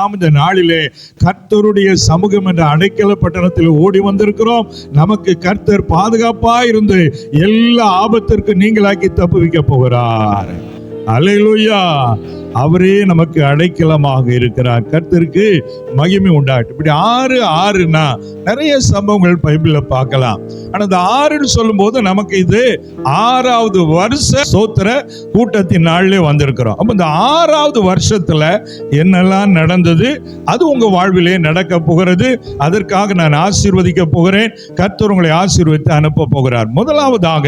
நாம் இந்த நாளிலே கர்த்தருடைய சமூகம் என்ற அடைக்கல பட்டணத்தில் ஓடி வந்திருக்கிறோம். நமக்கு கர்த்தர் பாதுகாப்பா இருந்து எல்லா ஆபத்திற்கு நீங்களாக்கி தப்புவிக்க போகிறார். அல்லேலூயா. அவரே நமக்கு அடைக்கலமாக இருக்கிறார். கர்த்தருக்கு மகிமை உண்டாகட்டும். இப்படி 6:6னா நிறைய சம்பவங்கள் பைபிள்ல பார்க்கலாம். ஆனா இந்த 6ன்னு சொல்லும் போது நமக்கு இது 6வது வருஷ சோத்திர கூட்டத்தின் நாளிலே வந்திருக்கிறோம். அப்ப இந்த 6வது வருஷத்துல என்னெல்லாம் நடந்தது, அது உங்க வாழ்விலே நடக்க போகிறது. அதற்காக நான் ஆசீர்வதிக்க போகிறேன். கர்த்தர் உங்களை ஆசீர்வதித்து அனுப்ப போகிறார். முதலாவதாக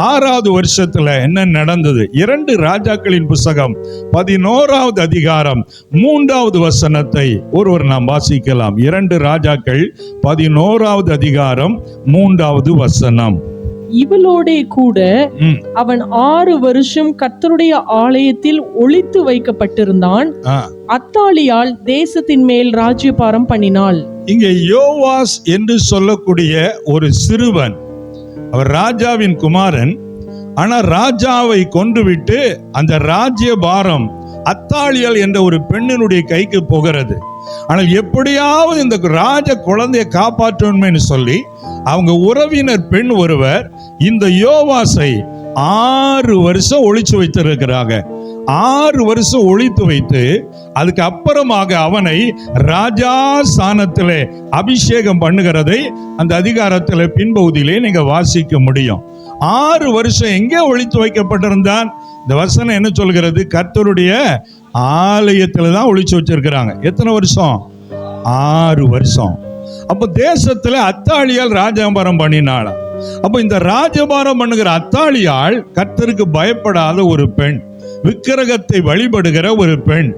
6வது வருஷத்துல என்ன நடந்தது? 2 ராஜாக்களின் புஸ்தகம் 11வது அதிகாரம் 3வது வசனத்தை ஒருவர் நாம் வாசிக்கலாம். 2 ராஜாக்கள் 11வது அதிகாரம் 3வது வசனம். இவளோடே கூட அவன் 6 வருஷம் கர்த்தருடைய ஆலயத்தில் ஒளித்து வைக்கப்பட்டிருந்தான். அத்தாலியால் தேசத்தின் மேல் ராஜ்யபாரம் பண்ணினாள். இங்கே யோவாஸ் என்று சொல்லக்கூடிய ஒரு சிறுவன், அவர் ராஜாவின் குமாரன். ஆனா ராஜாவை கொன்றுவிட்டு அந்த ராஜ்ய பாரம் அத்தாலியால் என்ற ஒரு பெண்ணினுடைய கைக்கு போகிறது. ஆனால் எப்படியாவது இந்த ராஜ குழந்தையை காப்பாற்றணும்னு சொல்லி அவங்க உறவினர் பெண் ஒருவர் இந்த யோவாசை 6 வருஷம் ஒளிச்சு வைத்திருக்கிறாங்க. 6 வருஷம் ஒளித்து வைத்து அதுக்கு அப்புறமாக அவனை ராஜா ஸ்தானத்திலே அபிஷேகம் பண்ணுகிறதை அந்த அதிகாரத்தில் பின்பகுதியிலே நீங்க வாசிக்க முடியும். 6 வருஷம் எங்கே ஒளித்து வைக்கப்பட்டிருந்தான்? இந்த வசனம் என்ன சொல்கிறது? கர்த்தருடைய ஆலயத்துல தான் ஒளிச்சு வச்சிருக்கிறாங்க. எத்தனை வருஷம்? 6 வருஷம். அப்ப தேசத்துல அத்தாலியால் ராஜபாரம் பண்ணினாள். அப்ப இந்த ராஜபாரம் பண்ணுகிற அத்தாலியால் கர்த்தருக்கு பயப்படாத ஒரு பெண், விக்கிரகத்தை வழிபடுகிற ஒரு பெண்.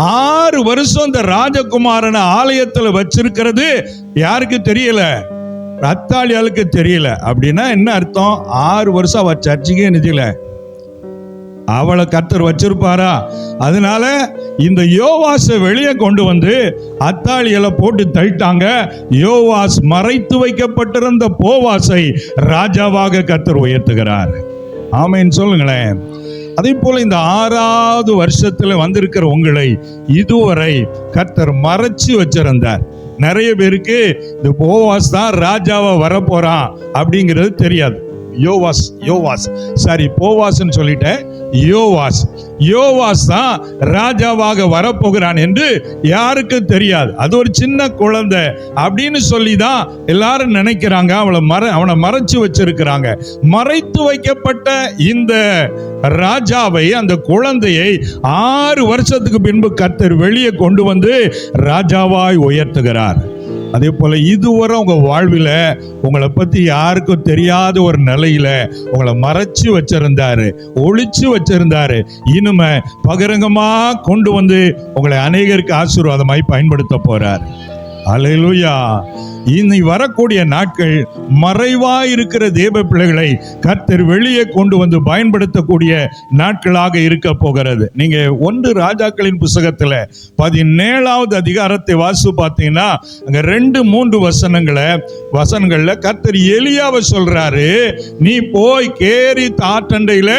6 வருஷம் இந்த ராஜகுமாரனை ஆலயத்துல வச்சிருக்கிறது யாருக்கு தெரியல? அத்தாலியாளுக்கு தெரியல. அப்படின்னா என்ன அர்த்தம்? 6 வருஷம் அவ சர்ச்சைக்கே நிதியில அவளை கர்த்தர் வச்சிருப்பாரா? அதனால இந்த யோவாசை வெளியே கொண்டு வந்து அத்தாலியால போட்டு தள்ளிட்டாங்க. யோவாஸ் மறைத்து வைக்கப்பட்டிருந்த போவாசை ராஜாவாக கர்த்தர் உயர்த்துகிறார். ஆமென் சொல்லுங்களேன். அதே போல இந்த 6வது வருஷத்துல வந்திருக்கிற உங்களை இதுவரை கர்த்தர் மறைச்சு வச்சிருந்தார். நிறைய பேருக்கு இந்த போவாஸ் தான் ராஜாவா வரப்போறான் அப்படிங்கிறது தெரியாது. போவாஸ்ன்னு சொல்லிட்டேன். யோவாஸ் தான் ராஜாவாக வரப்போகிறான் என்று யாருக்கு தெரியாது. அது ஒரு சின்ன குழந்தை அப்படின்னு சொல்லி தான் எல்லாரும் நினைக்கிறாங்க. அவனை மறைச்சு வச்சிருக்கிறாங்க. மறைத்து வைக்கப்பட்ட இந்த ராஜாவை, அந்த குழந்தையை 6 வருஷத்துக்கு பின்பு கர்த்தர் வெளியே கொண்டு வந்து ராஜாவாய் உயர்த்துகிறார். அதே போல இதுவரை உங்க வாழ்வில உங்களை பத்தி யாருக்கும் தெரியாத ஒரு நிலையில உங்களை மறைச்சு வச்சிருந்தாரு, ஒளிச்சு வச்சிருந்தாரு. இனிமே பகிரங்கமா கொண்டு வந்து உங்களை அநேகருக்கு ஆசீர்வாதமாய் பயன்படுத்த போறார். அல்லேலூயா. இனி வரக்கூடிய நாட்கள் மறைவாய் இருக்கிற தேவ பிள்ளைகளை கர்த்தர் வெளியே கொண்டு வந்து பயன்படுத்தக்கூடிய நாட்களாக இருக்க போகிறது. நீங்க 1 ராஜாக்களின் புஸ்தகத்துல 17வது அதிகாரத்தை வாசி பார்த்தீங்கன்னா அங்க 2-3 வசனங்கள்ல கர்த்தர் எலியாவை சொல்றாரு, நீ போய் கேரி தாற்றண்டையில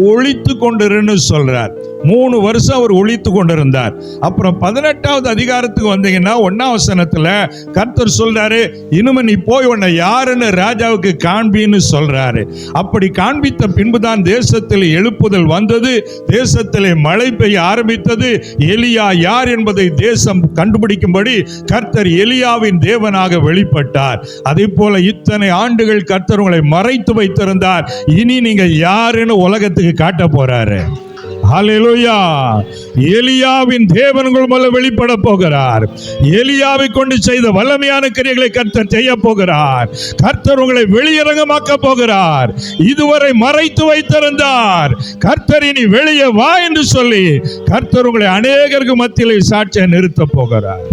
ஒளித்து கொண்டிருன்னு சொல்றார். 3 வருஷம் அவர் ஒளித்து கொண்டிருந்தார். அப்புறம் 18வது அதிகாரத்துக்கு வந்தீங்கன்னா 1ஆம் வசனத்துல கர்த்தர் சொல்றாரு, இனிமே நீ போய் உன்னை யாருன்னு ராஜாவுக்கு காண்பின்னு சொல்றாரு. அப்படி காண்பித்த பின்புதான் தேசத்தில் எழுப்புதல் வந்தது, தேசத்திலே மழை பெய்ய ஆரம்பித்தது. எலியா யார் என்பதை தேசம் கண்டுபிடிக்கும்படி கர்த்தர் எலியாவின் தேவனாக வெளிப்பட்டார். அதே போல இத்தனை ஆண்டுகள் கர்த்தர் உங்களை மறைத்து வைத்திருந்தார். இனி நீங்க யாருன்னு உலகத்துக்கு காட்ட போறாரு. ஹல்லேலூயா. எலியாவின் தேவன் உங்கள் மேல் வெளிப்பட போகிறார். எலியாவை கொண்டு செய்த வல்லமையான கிரியைகளை கர்த்தர் செய்ய போகிறார். கர்த்தர் உங்களை வெளியரங்கமாக்க போகிறார். இதுவரை மறைத்து வைத்திருந்தார், கர்த்தர் இனி வெளியே வா என்று சொல்லி கர்த்தர் உங்களை அநேகருக்கு மத்தியிலே சாட்சியை நிறுத்த போகிறார்.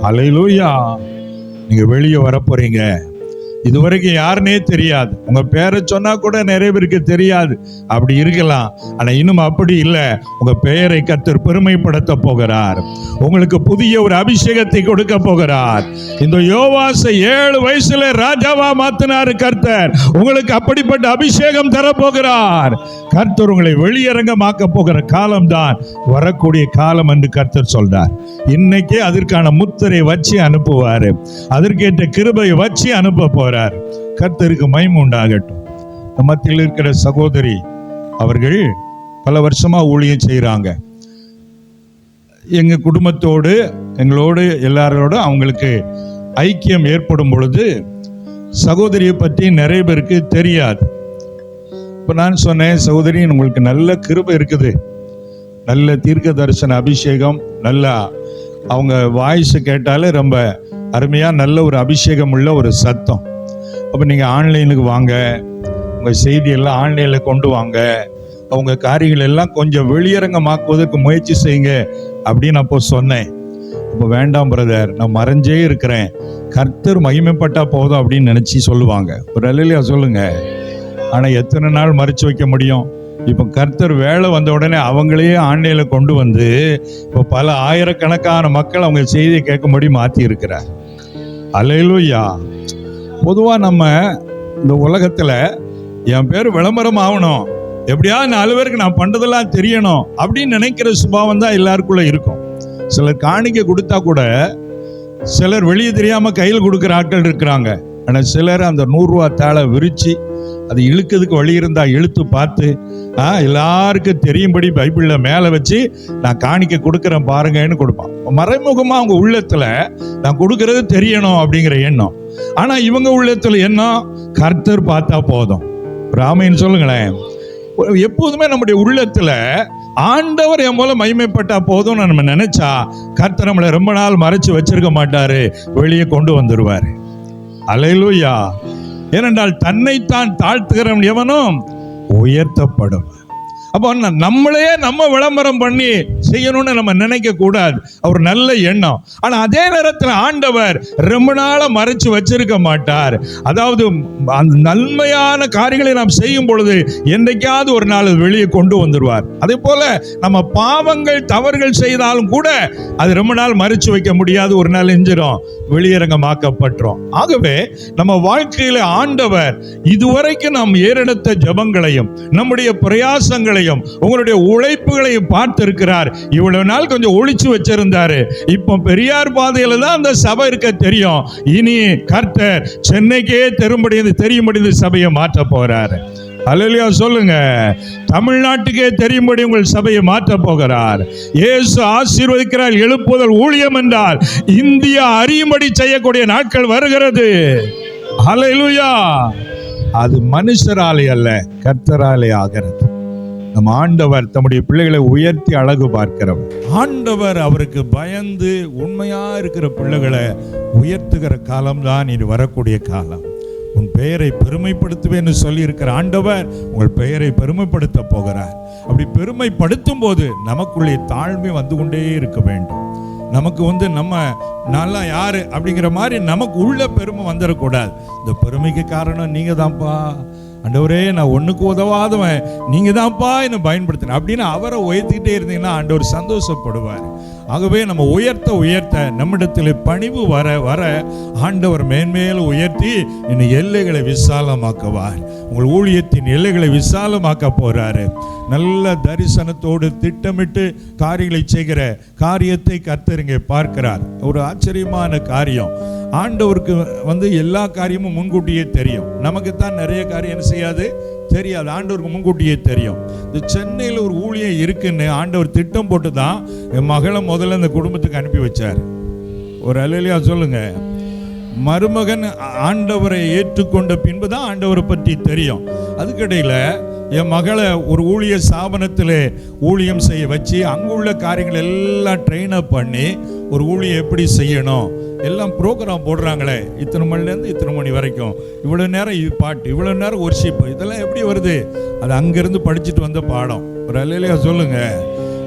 ஹல்லேலூயா. நீங்க வெளியே வர போறீங்க. இதுவரைக்கும் யாருன்னே தெரியாது. உங்க பேரை சொன்னா கூட நிறைய பேருக்கு தெரியாது. அப்படி இருக்கலாம். ஆனா இன்னும் அப்படி இல்லை. உங்க பெயரை கர்த்தர் பெருமைப்படுத்த போகிறார். உங்களுக்கு புதிய ஒரு அபிஷேகத்தை கொடுக்க போகிறார். இந்த யோவாசை 7 வயசுல ராஜாவா மாத்தினாரு கர்த்தர். உங்களுக்கு அப்படிப்பட்ட அபிஷேகம் தர போகிறார். கர்த்தர் உங்களை வெளியரங்கமாக்க போகிற காலம்தான் வரக்கூடிய காலம் என்று கர்த்தர் சொல்றார். இன்னைக்கே அதற்கான முத்திரை வச்சு அனுப்புவாரு. அதற்கேற்ற கிருபையை வச்சு அனுப்ப போறார். கர்த்தருக்கு மகிமை உண்டாகட்டும். மத்தியில் இருக்கிற சகோதரி அவர்கள் பல வருஷமா ஊழியம் செய்யறாங்க. எங்க குடும்பத்தோடு எங்களோடு எல்லாரோட அவங்களுக்கு ஐக்கியம் ஏற்படும் பொழுது சகோதரியை பற்றி நிறைய பேருக்கு தெரியாது. இப்ப நான் சொன்னேன், சகோதரி உங்களுக்கு நல்ல கிருபை இருக்குது, நல்ல தீர்க்க தரிசன அபிஷேகம், நல்லா அவங்க வாய்ஸ் கேட்டாலே ரொம்ப அருமையா நல்ல ஒரு அபிஷேகம் உள்ள ஒரு சத்தம். அப்ப நீங்க ஆன்லைனுக்கு வாங்க, உங்க செய்தியெல்லாம் ஆன்லைன்ல கொண்டு வாங்க, அவங்க காரியங்கள் எல்லாம் கொஞ்சம் வெளியரங்கமாக்குவதற்கு முயற்சி செய்யுங்க அப்படின்னு அப்போ சொன்னேன். அப்போ வேண்டாம் பிரதர், நான் மறைஞ்சே இருக்கிறேன், கர்த்தர் மகிமைப்பட்டா போதும் அப்படின்னு நினைச்சு சொல்லுவாங்க. ஒரு அல்லேலூயா சொல்லுங்க. ஆனா எத்தனை நாள் மறைச்சு வைக்க முடியும்? இப்போ கர்த்தர் வேலை வந்த உடனே அவங்களையே ஆன்லைன்ல கொண்டு வந்து இப்போ பல ஆயிரக்கணக்கான மக்கள் அவங்க செய்தியை கேட்கும்படி மாற்றி இருக்கிறார். அல்லேலூயா. பொதுவா நம்ம இந்த உலகத்துல என் பேர் விளம்பரம் ஆகணும், எப்படியாவது 4 பேருக்கு நான் பண்றதெல்லாம் தெரியணும் அப்படின்னு நினைக்கிற சுபாவம் தான் எல்லாருக்குள்ள இருக்கும். சிலர் காணிக்கை கொடுத்தா கூட சிலர் வெளியே தெரியாம கையில் கொடுக்குற ஆட்கள் இருக்கிறாங்க. ஆனா சிலர் அந்த 100 ரூபா தாளை விரிச்சு அது இழுக்கிறதுக்கு வழி இருந்தா இழுத்து பார்த்து எல்லாருக்கும் தெரியும்படி பைபிள்ல மேல வச்சு நான் காணிக்கை கொடுக்குறேன் பாருங்கன்னு கொடுப்பான். மறைமுகமா அவங்க உள்ளத்துல நான் கொடுக்கறது தெரியணும் அப்படிங்கிற எண்ணம். ஆனா இவங்க உள்ளத்துல எண்ணம் கர்த்தர் பார்த்தா போதும். ராமைன்னு சொல்லுங்களேன். எப்போதுமே நம்முடைய உள்ளத்துல ஆண்டவர் என் மூலம் மகிமைப்பட்டா போதும் நம்ம நினைச்சா கர்த்தர் நம்மளை ரொம்ப நாள் மறைச்சு வச்சிருக்க மாட்டாரு, வெளியே கொண்டு வந்துருவாரு. அல்லேலூயா. ஏனென்றால் தன்னைத்தான் தாழ்த்துகிறவன் எவனும் உயர்த்தப்படும். அப்போ நம்மளையே நம்ம விளம்பரம் பண்ணி செய்யணும்னு நம்ம நினைக்க கூடாது. ஒரு நல்ல எண்ணம். ஆனா அதே நேரத்தில் ஆண்டவர் ரொம்ப நாளா மறைச்சு வச்சிருக்க மாட்டார். அதாவது அந்த நன்மையான காரியங்களை நாம் செய்யும் பொழுது என்றைக்காவது ஒரு நாள் வெளியே கொண்டு வந்துடுவார். அதே போல நம்ம பாவங்கள் தவறுகள் செய்தாலும் கூட அது ரொம்ப நாள் மறைச்சு வைக்க முடியாது, ஒரு நாள் எஞ்சிரும், வெளியரங்கமாக்கப்பட்டுரும். ஆகவே நம்ம வாழ்க்கையில ஆண்டவர் இதுவரைக்கும் நாம் ஏறெடுத்த ஜெபங்களையும் நம்முடைய பிரயாசங்களையும் உங்களுடைய உழைப்புகளையும் பார்த்திருக்கிறார். இவ்வளவு நாள் கொஞ்சம் ஒளிச்சு வச்சிருந்தாரு. இப்போ பெரியார் பாதையில தான் அந்த சபை இருக்க தெரியும். இனி கர்த்தர் சென்னைக்கே தெரியும்படி இந்த சபையை மாற்ற போறாரு. அல்லேலூயா சொல்லுங்க. தமிழ்நாட்டுக்கே தெரியும்படி உங்கள் சபையை மாற்ற போகிறார். இயேசு ஆசீர்வதிக்கிறார். எழுப்புதல் ஊழியம் என்றால் இந்தியா அறியும்படி செய்யக்கூடிய நாட்கள் வருகிறது. அல்லேலூயா. அது மனுஷராலே அல்ல, கர்த்தராலே ஆகிறது. நம் ஆண்டவர் தம்முடைய பிள்ளைகளை உயர்த்தி அழகு பார்க்கிறவர். ஆண்டவர் அவருக்கு பயந்து உண்மையா இருக்கிற பிள்ளைகளை உயர்த்துகிற காலம்தான் இனி வரக்கூடிய காலம். உன் பெயரை பெருமைப்படுத்துவேன்னு சொல்லி இருக்கிற ஆண்டவர் உங்கள் பெயரை பெருமைப்படுத்த போகிறார். அப்படி பெருமைப்படுத்தும் போது நமக்குள்ளே தாழ்மை வந்து கொண்டே இருக்க வேண்டும். நமக்கு நம்ம நல்லா யாரு அப்படிங்கிற மாதிரி நமக்கு உள்ள பெருமை வந்துடக்கூடாது. இந்த பெருமைக்கு காரணம் நீங்க தான்ப்பா, ஆண்டவரே நான் ஒண்ணுக்கு உதவாதவன், நீங்க தான்ப்பா என்ன பயன்படுத்தின அப்படின்னு அவரை உயர்த்திக்கிட்டே இருந்தீங்கன்னா ஆண்டவர் சந்தோஷப்படுவார். ஆகவே நம்ம உயர்த்த நம்மிடத்தில் பணிவு வர வர ஆண்டவர் மேன்மேல் உயர்த்தி இன்னும் எல்லைகளை விசாலமாக்குவார். உங்கள் ஊழியத்தின் எல்லைகளை விசாலமாக்க போறாரு. நல்ல தரிசனத்தோடு திட்டமிட்டு காரியங்களை செய்கிற காரியத்தை கர்த்தர் இங்கே பார்க்கிறார். ஒரு ஆச்சரியமான காரியம். ஆண்டவருக்கு எல்லா காரியமும் முன்கூட்டியே தெரியும். நமக்கு தான் நிறைய காரியம் என்ன செய்யாது, தெரியாது. ஆண்டவருக்கு முன்கூட்டியே தெரியும். இந்த சென்னையில் ஒரு ஊழியம் இருக்குன்னு ஆண்டவர் திட்டம் போட்டு தான் என் மகளை முதல்ல இந்த குடும்பத்துக்கு அனுப்பி வச்சார். ஒரு அல்லேலூயா சொல்லுங்க. மருமகன் ஆண்டவரை ஏற்றுக்கொண்ட பின்பு தான் ஆண்டவரை பற்றி தெரியும். அதுக்கிடையில என் மகளை ஒரு ஊழிய ஸ்தாபனத்தில் ஊழியம் செய்ய வச்சு அங்குள்ள காரியங்கள் எல்லாம் ட்ரெயின் அப் பண்ணி ஒரு ஊழியம் எப்படி செய்யணும் எல்லாம் ப்ரோக்ராம் போடுறாங்களே, இத்தனை மணிலேருந்து இத்தனை மணி வரைக்கும், இவ்வளோ நேரம் பாட்டு, இவ்வளோ நேரம் ஒர்ஷிப், இதெல்லாம் எப்படி வருது? அது அங்கேருந்து படிச்சுட்டு வந்த பாடம். ஒரு அல்லேலூயா சொல்லுங்க.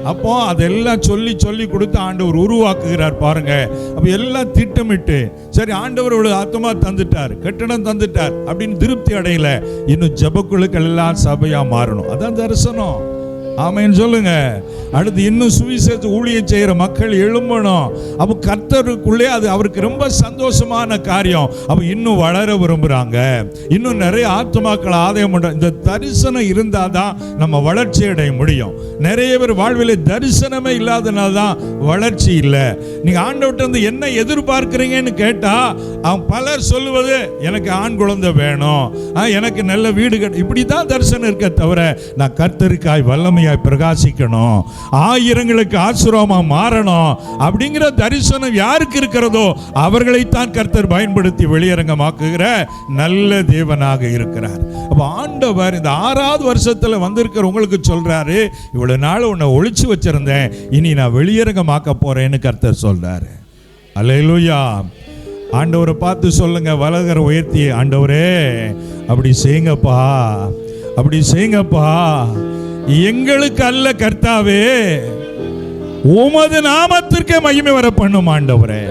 அப்போ அதெல்லாம் சொல்லி சொல்லி கொடுத்து ஆண்டவர் உருவாக்குகிறார் பாருங்க. அப்ப எல்லாம் திட்டமிட்டு சரி ஆண்டவர் இவ்வளவு ஆத்மா தந்துட்டார், கட்டணம் தந்துட்டார் அப்படின்னு திருப்தி அடையல. இன்னும் ஜெபக்குழுக்கள் எல்லாம் சபையா மாறணும். அதான் தரிசனம். ஆமென் சொல்லுங்க. அடுத்து இன்னும் சுவிசேஷ ஊழியம் செய்கிற மக்கள் எழும்பணும். அப்போ கர்த்தருக்குள்ளே அது அவருக்கு ரொம்ப சந்தோஷமான காரியம். அப்போ இன்னும் வளர விரும்புகிறாங்க, இன்னும் நிறைய ஆத்மாக்கள் ஆதாயம் பண்ணுறோம். இந்த தரிசனம் இருந்தால் தான் நம்ம வளர்ச்சி அடைய முடியும். நிறைய பேர் வாழ்வில் தரிசனமே இல்லாதனால தான் வளர்ச்சி இல்லை. நீங்கள் ஆண்டவர்கிட்ட வந்து என்ன எதிர்பார்க்குறீங்கன்னு கேட்டால் அவங்க பலர் சொல்லுவது எனக்கு ஆண் குழந்தை வேணும், எனக்கு நல்ல வீடு கட்ட, இப்படி தான் தரிசனம் இருக்க தவிர நான் கர்த்தருக்காய் வல்லமையாய் பிரகாசிக்கணும், ஆயிரங்களுக்கு ஆசீர்வாதமா மாறணும் அப்படிங்கிற தரிசனம் யாருக்கு இருக்கிறதோ அவர்களைத்தான் கர்த்தர் பயன்படுத்தி வெளியரங்கமாக்குகிற நல்ல தேவனாக இருக்கிறார். அப்ப ஆண்டவர் இந்த 6வது வருஷத்துல வந்திருக்கிற உங்களுக்கு சொல்றாரு, இவ்வளவு நாள் உன்னை ஒளிச்சு வச்சிருந்தேன், இனி நான் வெளியரங்கமாக்க போறேன்னு கர்த்தர் சொல்றாரு. அல்லேலூயா. ஆண்டவரை பார்த்து சொல்லுங்க, வலகர உயர்த்தி, ஆண்டவரே அப்படி செய்யுங்கப்பா, அப்படி செய்யுங்கப்பா, எங்களுக்கு அல்ல கர்த்தாவே, உமது நாமத்திற்கே மகிமை வர பண்ணும் ஆண்டவரே.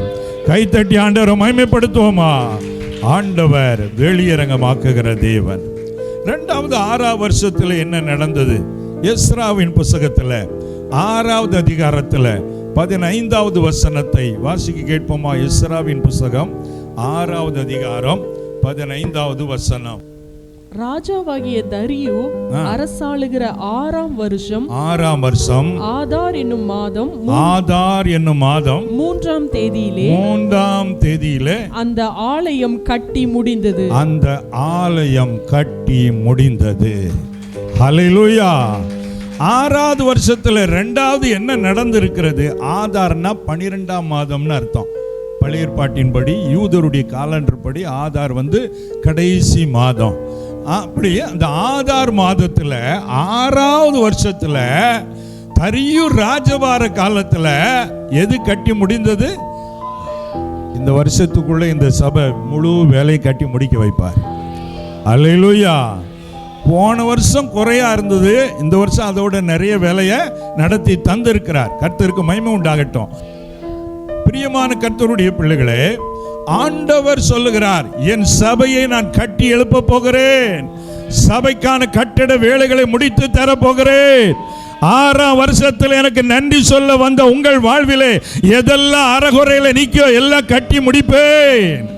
கைத்தட்டி ஆண்டவரை மகிமைப்படுத்துவோமா? ஆண்டவர் வெளியரங்கமாக்குகிற தேவன். 2வது 6வது வருஷத்துல என்ன நடந்தது? எஸ்ராவின் புத்தகத்துல 6வது அதிகாரத்துல 15வது வசனத்தை வாசிக்க கேட்போமா? எஸ்ராவின் புத்தகம் 6வது அதிகாரம் 15வது வசனம். ராஜாவாகிய தரியு அரசாளுகிற 6ஆம் வருஷம் ஆதார் என்னும் மாதம் 3ஆம் தேதியிலே அந்த ஆலயம் கட்டி முடிந்தது. ஹல்லேலூயா. 6வது வருஷத்துல 2வது என்ன நடந்திருக்கிறது? ஆதார்னா 12ஆம் மாதம்னு அர்த்தம். பழைய ஏற்பாட்டின்படி யூதருடைய காலண்டர் படி ஆதார் கடைசி மாதம். அப்படி அந்த ஆதார் மாதத்துல 6வது வருஷத்துல தரியூர் ராஜபார காலத்துல எது கட்டி முடிந்தது? இந்த வருஷத்துக்குள்ள இந்த சபை முழு வேலையை கட்டி முடிக்க வைப்பார். அல்லேலூயா. போன வருஷம் குறையா இருந்தது, இந்த வருஷம் அதோட நிறைய வேலையை நடத்தி தந்திருக்கிறார். கர்த்தருக்கு மகிமை உண்டாகட்டும். பிரியமான கர்த்தருடைய பிள்ளைகளே, ஆண்டவர் சொல்லுகிறார், என் சபையை நான் கட்டி எழுப்ப போகிறேன், சபைக்கான கட்டட வேலைகளை முடித்து தர போகிறேன். 6ஆம் வருஷத்தில் எனக்கு நன்றி சொல்ல வந்த உங்கள் வாழ்விலே எதெல்லாம் அறகுறையில நீக்கோ எல்லாம் கட்டி முடிப்பேன்.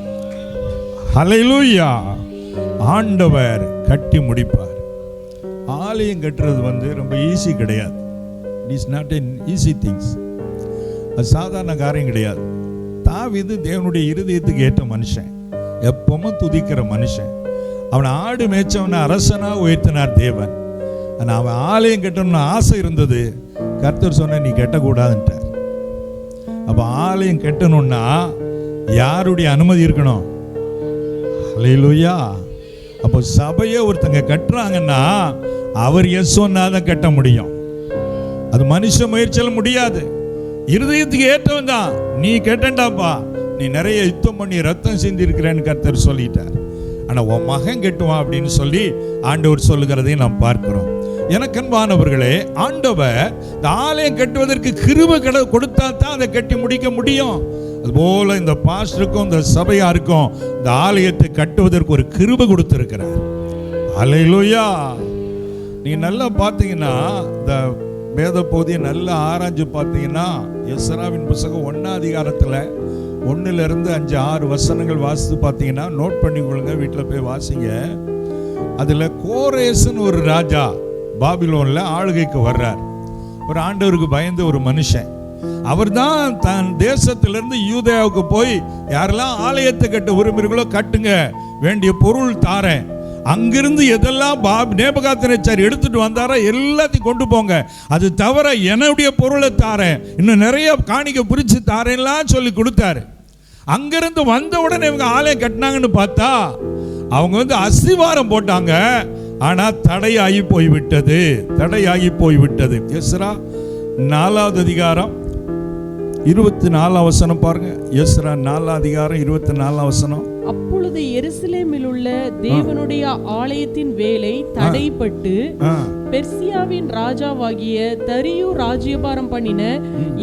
ஹல்லேலூயா. ஆண்டவர் கட்டி முடிப்பார். ஆலயம் கட்டுறது ரொம்ப ஈஸி கிடையாது. It is not an easy things. அது சாதாரண காரியம் கிடையாது. தாவீது தேவனுடைய இருதயத்துக்கு ஏற்ற மனுஷன், எப்பவும் துதிக்கிற மனுஷன். அவனை ஆடு மேய்ச்சவனை அரசனா உயர்த்தினார் தேவன். ஆனால் அவன் ஆலயம் கட்டணும்னு ஆசை இருந்தது. கர்த்தர் சொன்ன நீ கட்டக்கூடாதுன்ட்டார். அப்போ ஆலயம் கட்டணும்னா யாருடைய அனுமதி இருக்கணும்? ஹல்லேலூயா. அப்போ சபையை ஒருத்தங்க கட்டுறாங்கன்னா அவர் எஸ் சொன்னாதான் கட்ட முடியும். அது மனுஷ முயற்சியால முடியாது. இருதயத்துக்கு ஏற்றவன் தான். நீ கெட்டண்டாப்பா, நீ நிறைய யுத்தம் பண்ணி ரத்தம் சிந்தி இருக்கிறேன்னு கர்த்தர் சொல்லிட்டார். ஆனா உன் மகன் கெட்டுவான் அப்படின்னு சொல்லி ஆண்டவர் சொல்லுகிறதையும் நாம் பார்க்கிறோம். எனக்கன்பானவர்களே, ஆண்டவர் இந்த ஆலயம் கட்டுவதற்கு கிருபை கொடுத்தா தான் அதை கட்டி முடிக்க முடியும். அதுபோல இந்த பாஸ்டருக்கும் இந்த சபையாருக்கும் இந்த ஆலயத்தை கட்டுவதற்கு ஒரு கிருபை கொடுத்திருக்கிறார். அல்லேலூயா. நீ நல்லா பார்த்தீங்கன்னா இந்த வேத பகுதியை நல்லா ஆராய்ஞ்சு பார்த்தீங்கன்னா எஸ்ராவின் புத்தகம் 1ஆம் அதிகாரத்தில் 1லிருந்து 5, 6 வசனங்கள் வாசித்து பார்த்தீங்கன்னா நோட் பண்ணிக்கொள்ளுங்க, வீட்டில் போய் வாசிங்க. அதில் கோரேசுன்னு ஒரு ராஜா பாபிலோனில் ஆளுகைக்கு வர்றார். ஒரு ஆண்டவருக்கு பயந்த ஒரு மனுஷன். அவர் தான் தன் தேசத்திலிருந்து யூதேயாவுக்கு போய் யாரெல்லாம் ஆலயத்தை கட்ட விரும்புகிறீர்களோ கட்டுங்க, வேண்டிய பொருள் தாரேன், அங்கிருந்து எதெல்லாம் நேபுகாத்நேச்சார் எடுத்துட்டு வந்தாரோ எல்லாத்தையும் கொண்டு போங்க, அது தவிர என்னுடைய பொருளை தாரேன், இன்னும் நிறைய காணிக்கை பிரிச்சு தாரேன்லாம் சொல்லி கொடுத்தாரு. அங்கிருந்து வந்த உடனே இவங்க ஆலயம் கட்டினாங்கன்னு பார்த்தா அவங்க அஸ்திவாரம் போட்டாங்க. ஆனா தடையாகி போய்விட்டது. எஸ்ரா 4வது அதிகாரம் 24 வசனம் பாருங்க. எஸ்ரா 4 அதிகாரம் 24 வசனம். அப்பொழுது எருசலேமில் உள்ள தேவனுடைய ஆலயத்தின் வேலை தடைப்பட்டு பெர்சியாவின் ராஜாவாகிய தரியு ராஜ்யபாரம் பண்ணின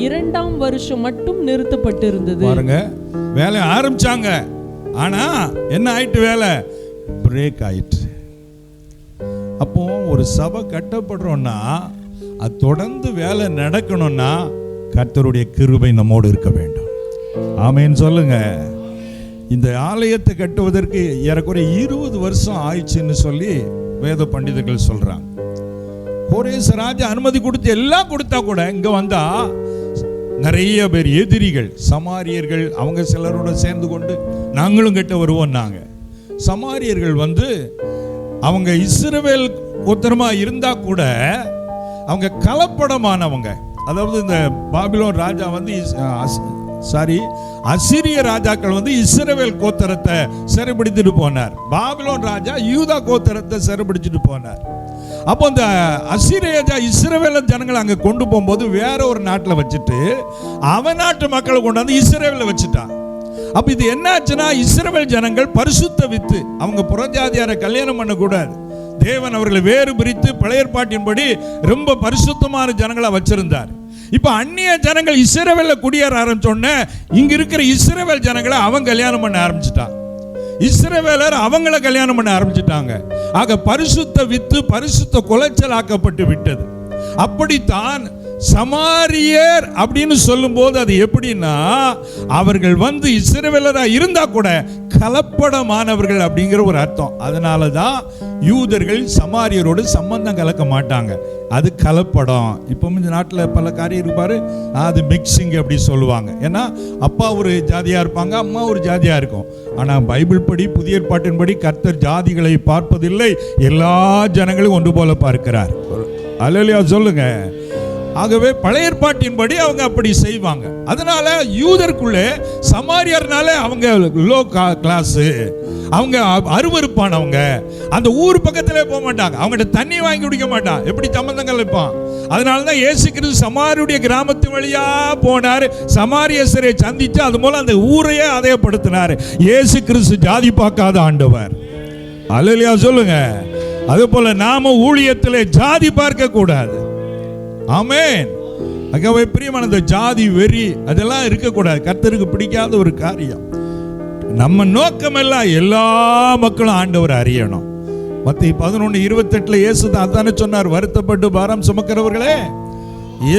2ஆம் வருஷம் மட்டும் நிறுத்தப்பட்டிருந்தது. பாருங்க, வேலை ஆரம்பிச்சாங்க, ஆனா என்ன ஆயிட்டு? வேலை பிரேக் ஆயிட்டு. அப்போ ஒரு சபை கட்டப்படுறோம்னா அது தொடர்ந்து வேலை நடக்கணும்னா கர்த்தருடைய கிருபை நம்மோடு இருக்க வேண்டும். ஆமென் சொல்லுங்க. இந்த ஆலயத்தை கட்டுவதற்கு ஏறக்குறைய 20 வருஷம் ஆயிடுச்சுன்னு சொல்லி வேத பண்டிதர்கள் சொல்றாங்க. கோரேஸ் ராஜா அனுமதி கொடுத்து எல்லாம் கொடுத்தா கூட இங்க வந்தா நிறைய பேர் எதிரிகள், சமாரியர்கள், அவங்க சிலரோட சேர்ந்து கொண்டு நாங்களும் கட்ட வருவோம். சமாரியர்கள் வந்து அவங்க இஸ்ரவேல் கோத்திரமா இருந்தா கூட அவங்க கலப்படமானவங்க. அதாவது இந்த பாபிலோன் ராஜா வந்து அசிரிய ராஜாக்கள் வந்து இஸ்ரவேல் கோத்திரத்தை சிறைபிடித்துட்டு போனார். பாபிலோன் ராஜா யூதா கோத்திரத்தை சிறைபிடிச்சிட்டு போனார். அப்போ இந்த அசிரிய ராஜா இஸ்ரவேல் ஜனங்களை அங்க கொண்டு போகும்போது வேற ஒரு நாட்டில் வச்சுட்டு அவன் நாட்டு மக்களை கொண்டாந்து இஸ்ரவேல வச்சுட்டான். அப்ப இது என்ன ஆச்சுன்னா, இஸ்ரவேல் ஜனங்கள் பரிசுத்த வித்து, அவங்க புறஜாதியாரை கல்யாணம் பண்ணக்கூடாது. தேவன் அவர்களை வேறு பிரித்து பழைய ஏற்பாட்டின்படி ரொம்ப பரிசுத்தமான ஜனங்களா வச்சிருந்தார். இப்ப அந்நிய ஜனங்கள் இஸ்ரவேல்ல குடியேற ஆரம்பிச்சோடனே இங்க இருக்கிற இஸ்ரவேல் ஜனங்களை அவன் கல்யாணம் பண்ண ஆரம்பிச்சுட்டான். இஸ்ரவேலர் அவங்கள கல்யாணம் பண்ண ஆரம்பிச்சுட்டாங்க. ஆக பரிசுத்த வித்து பரிசுத்த குலைச்சல் ஆக்கப்பட்டு விட்டது. அப்படித்தான் சமாரியர் அப்படின்னு சொல்லும் போது அது எப்படின்னா, அவர்கள் வந்து இஸ்ரவேலரா இருந்தா கூட கலப்படமானவர்கள் அப்படிங்கிற ஒரு அர்த்தம். அதனாலதான் யூதர்கள் சமாரியரோடு சம்பந்தம் கலக்க மாட்டாங்க. அது கலப்படம். இப்போ இந்த நாட்டில் பல காரியம் இருப்பாரு, அது மிக்சிங் அப்படி சொல்லுவாங்க. ஏன்னா அப்பா ஒரு ஜாதியா இருப்பாங்க, அம்மா ஒரு ஜாதியா இருக்கும். ஆனா பைபிள் படி, புதிய ஏற்பாட்டின்படி கர்த்தர் ஜாதிகளை பார்ப்பதில்லை, எல்லா ஜனங்களும் ஒன்று போல பார்க்கிறார். அல்லேலூயா சொல்லுங்க. ஆகவே பழைய ஏற்பாட்டின்படி அவங்க அப்படி செய்வாங்க. அதனால யூதருக்குள்ளே சமாரியர்னால அவங்க லோ கிளாஸ், அவங்க அருவருப்பானவங்க, அந்த ஊர் பக்கத்திலே போக மாட்டாங்க, அவங்ககிட்ட தண்ணி வாங்கி குடிக்க மாட்டாங்க, எப்படி சம்பந்தங்கள் வைப்பான். அதனாலதான் இயேசு கிறிஸ்து சமாரியுடைய கிராமத்து வழியா போனார், சமாரியரை சந்திச்சு அது மூலம் அந்த ஊரையே அதயப்படுத்தினார். இயேசு கிறிஸ்து ஜாதி பார்க்காத ஆண்டவர். அல்லேலூயா சொல்லுங்க. அதே போல நாம ஊழியத்திலே ஜாதி பார்க்க கூடாது. ஆமென். ஆகவே பிரியமான ஜாதி வெறி அதெல்லாம் இருக்கக்கூடாது. கர்த்தருக்கு பிடிக்காத ஒரு காரியம். நம்ம நோக்கம் எல்லாம் எல்லா மக்களும் ஆண்டவர் அறியணும். மத்தேயு 11:28 இயேசு அதானே சொன்னார், வருத்தப்பட்டு பாரம் சுமக்கிறவர்களே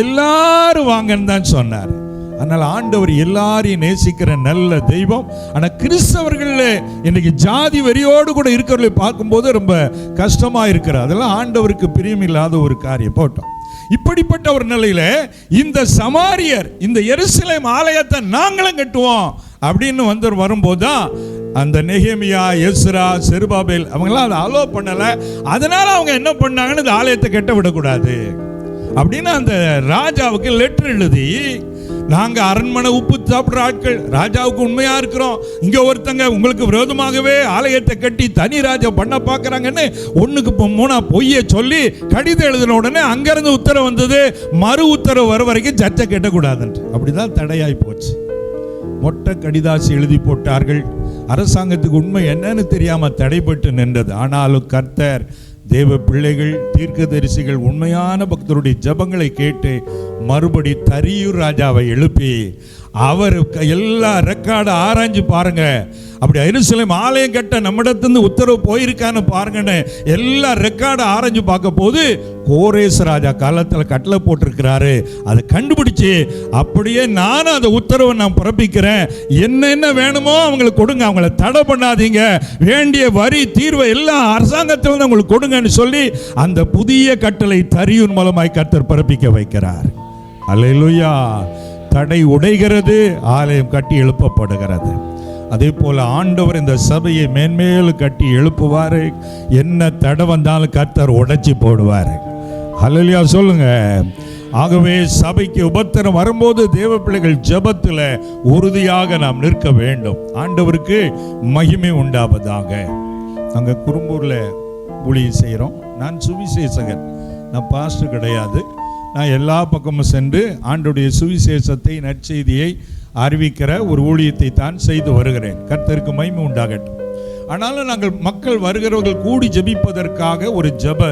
எல்லாரும் வாங்கன்னு தான் சொன்னார். அதனால ஆண்டவர் எல்லாரையும் நேசிக்கிற நல்ல தெய்வம். ஆனா கிறிஸ்தவர்கள் இன்னைக்கு ஜாதி வெறியோடு கூட இருக்கிறவர்களை பார்க்கும்போது ரொம்ப கஷ்டமா இருக்கிறது. அதெல்லாம் ஆண்டவருக்கு பிரியமில்லாத ஒரு காரியம். போட்டோம். இப்படிப்பட்ட ஒரு நிலையில இந்த சமாரியர் இந்த எருசலேம் ஆலயத்தை நாங்களும் கட்டுவோம் அப்படின்னு வரும்போது தான் அந்த நெகேமியா, எஸ்ரா, செருபாபேல் அவங்களாம் அதை அலோ பண்ணல. அதனால அவங்க என்ன பண்ணாங்கன்னு இந்த ஆலயத்தை கட்ட விடக்கூடாது அப்படின்னு அந்த ராஜாவுக்கு லெட்டர் எழுதி, நாங்க அரண்மனை உப்பு சாப்பிடுற ஆட்கள், ராஜாவுக்கு உண்மையா இருக்கிறோம், இங்க ஒருத்தங்க உங்களுக்கு விரோதமாகவே ஆலயத்தை கட்டி தனி ராஜா பண்ண பாக்குறாங்கன்னு 1க்கு 3 பொய்ய சொல்லி கடிதம் எழுதின உடனே அங்கிருந்து உத்தரவு வந்தது, மறு உத்தரவு வர வரைக்கும் சர்ச்சை கட்டக்கூடாதுன்னு. அப்படிதான் தடையாய் போச்சு. மொட்டை கடிதாசி எழுதி போட்டார்கள். அரசாங்கத்துக்கு உண்மை என்னன்னு தெரியாம தடைபட்டு நின்றது. ஆனாலும் கர்த்தர் தேவ பிள்ளைகள், தீர்க்கதரிசிகள், உண்மையான பக்தருடைய ஜபங்களை கேட்டு மறுபடி தரியூர் ராஜாவை எழுப்பி அவர் எல்லா ரெக்கார்டு ஆராய்ஞ்சு பாருங்க, அப்படி எருசலேம் ஆலயம் கட்ட நம்மிடத்திலிருந்து உத்தரவு போயிருக்கான்னு பாருங்கன்னு எல்லா ரெக்கார்டு ஆராய்ஞ்சு பார்க்க போது கோரேஸ் ராஜா காலத்தில் கட்டளை போட்டிருக்கிறாரு. அதை கண்டுபிடிச்சு அப்படியே நானும் அந்த உத்தரவை நான் பிறப்பிக்கிறேன், என்னென்ன வேணுமோ அவங்களுக்கு கொடுங்க, அவங்கள தடை பண்ணாதீங்க, வேண்டிய வரி தீர்வை எல்லாம் அரசாங்கத்தில் அவங்களுக்கு கொடுங்கன்னு சொல்லி அந்த புதிய கட்டளை தரியூர் மூலமாய் கர்த்தர் பிறப்பிக்க வைக்கிறார். அல்லேலூயா. தடை உடைகிறது, ஆலயம் கட்டி எழுப்பப்படுகிறது. அதே போல ஆண்டவர் இந்த சபையை மேன்மேலும் கட்டி எழுப்புவாரு. என்ன தடை வந்தாலும் கர்த்தர் உடைச்சி போடுவாரு. ஹல்லேலூயா சொல்லுங்க. ஆகவே சபைக்கு உபத்திரம் வரும்போது தேவ பிள்ளைகள் ஜெபத்தில் உறுதியாக நாம் நிற்க வேண்டும். ஆண்டவருக்கு மகிமை உண்டாவதாக. நாங்கள் குறும்பூரில் ஊழியம் செய்கிறோம். நான் சுவிசேஷகன், நான் பாஸ்டர் கிடையாது. நான் எல்லா பக்கமும் சென்று ஆண்டவருடைய சுவிசேஷத்தை, நற்செய்தியை அறிவிக்கிற ஒரு ஊழியத்தை தான் செய்து வருகிறேன். கர்த்தருக்கு மகிமை உண்டாகட்டும். ஆனாலும் நாங்கள் மக்கள் வருகிறவர்கள் கூடி ஜெபிப்பதற்காக ஒரு ஜெப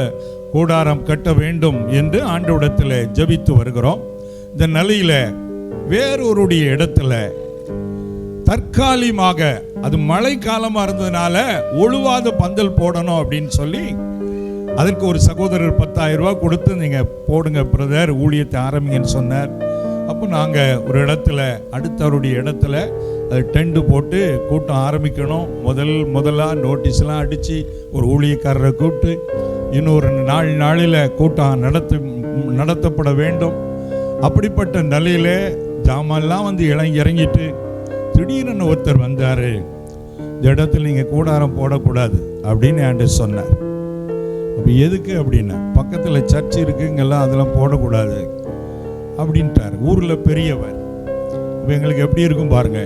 கூடாரம் கட்ட வேண்டும் என்று ஆண்டவரிடத்தில் ஜெபித்து வருகிறோம். இந்த நிலையில வேறொருடைய இடத்துல தற்காலிகமாக, அது மழை காலமா இருந்ததுனால ஒழுவாத பந்தல் போடணும் அப்படின்னு சொல்லி அதற்கு ஒரு சகோதரர் 10,000 ரூபாய் கொடுத்து நீங்க போடுங்க பிரதர், ஊழியத்தை ஆரம்பிங்கன்னு சொன்னார். அப்போ நாங்கள் ஒரு இடத்துல, அடுத்தவருடைய இடத்துல அது டென்ட் போட்டு கூட்டம் ஆரம்பிக்கணும். முதலாக நோட்டீஸ்லாம் அடித்து ஒரு ஊழியக்காரரை கூப்பிட்டு இன்னொரு நாளில் கூட்டம் நடத்தப்பட வேண்டும். அப்படிப்பட்ட நிலையில ஜாமான்லாம் வந்து இறங்கிட்டு திடீர்னு ஒருத்தர் வந்தார். இந்த இடத்துல நீங்கள் கூடாரம் போடக்கூடாது அப்படின்னு என்கிட்ட சொன்னார். அப்போ எதுக்கு அப்படின்னா, பக்கத்தில் சர்ச் இருக்குங்கெல்லாம் அதெல்லாம் போடக்கூடாது அப்படின்ட்டார். ஊரில் பெரியவர். இப்போ எங்களுக்கு எப்படி இருக்கும் பாருங்க.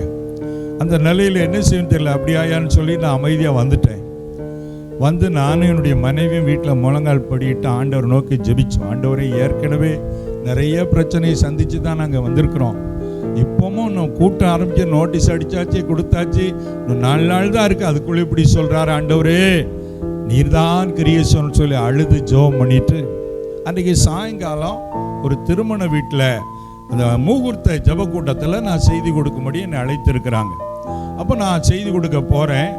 அந்த நிலையில் என்ன செய்யணும் தெரியல. அப்படியாயான்னு சொல்லி நான் அமைதியாக வந்துட்டேன். வந்து நானும் என்னுடைய மனைவியும் வீட்டில் முழங்கால் படிட்டு ஆண்டவர் நோக்கி ஜெபிச்சோம். ஆண்டவரை, ஏற்கனவே நிறைய பிரச்சனையை சந்தித்து தான் நாங்கள் வந்திருக்கிறோம். இப்போவும் இன்னும் கூட்டம் ஆரம்பிச்சு நோட்டீஸ் அடித்தாச்சு, கொடுத்தாச்சு, இன்னும் 4 நாள் தான் இருக்குது. அதுக்குள்ளே இப்படி சொல்கிறாரு, ஆண்டவரே நீர்தான் கிரியேஷன் சொல்லி அழுது ஜெபம் பண்ணிட்டு, அன்றைக்கி சாயங்காலம் ஒரு திருமண வீட்டில் அந்த மூகுர்த்த ஜெப கூட்டத்தில் நான் செய்தி கொடுக்கும்படி என்னை அழைத்திருக்கிறாங்க. அப்போ நான் செய்தி கொடுக்க போகிறேன்.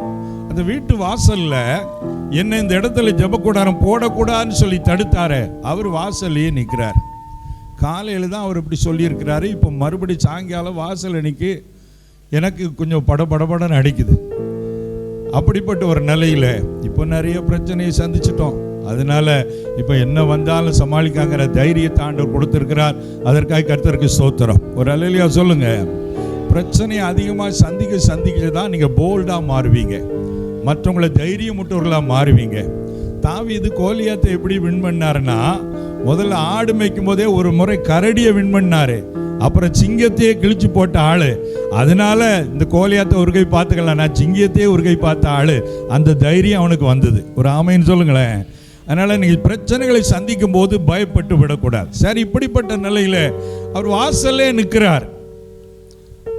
அந்த வீட்டு வாசலில் என்னை இந்த இடத்துல ஜெப கூடாரம் போடக்கூடாதுன்னு சொல்லி தடுத்தாரு. அவர் வாசல்லையே நிற்கிறார். காலையில் தான் அவர் இப்படி சொல்லியிருக்கிறாரு. இப்போ மறுபடி சாயங்காலம் வாசல் அன்னைக்கு எனக்கு கொஞ்சம் படபடன்னு அடிக்குது. அப்படிப்பட்ட ஒரு நிலையில் இப்போ நிறைய பிரச்சனையை சந்திச்சிட்டோம். அதனால இப்போ என்ன வந்தாலும் சமாளிக்காங்கிற தைரியத்தை ஆண்டவர் கொடுத்திருக்கிறார். அதற்காக கர்த்தருக்கு ஸ்தோத்திரம். ஒரு அல்லேலூயா சொல்லுங்க. பிரச்சனையை அதிகமாக சந்திக்க தான் நீங்கள் போல்டாக மாறுவீங்க, மற்றவங்களை தைரியமுட்டவர்களாக மாறுவீங்க. தாவீது கோலியாத்தை எப்படி வின் பண்ணாருன்னா, முதல்ல ஆடு மேய்க்கும் போதே ஒரு முறை கரடியை வின் பண்ணாரு. அப்புறம் சிங்கத்தையே கிழிச்சு போட்ட ஆளு. அதனால இந்த கோலியாத்தை ஒரு கை பார்த்துக்கலாம், நான் சிங்கத்தையே ஒரு கை பார்த்த ஆளு. அந்த தைரியம் அவனுக்கு வந்தது. ஒரு ஆமைன்னு சொல்லுங்களேன். அதனால நீங்கள் பிரச்சனைகளை சந்திக்கும் போது பயப்பட்டு விடக்கூடாது. சரி, இப்படிப்பட்ட நிலையில அவர் வாசல்லே நிற்கிறார்.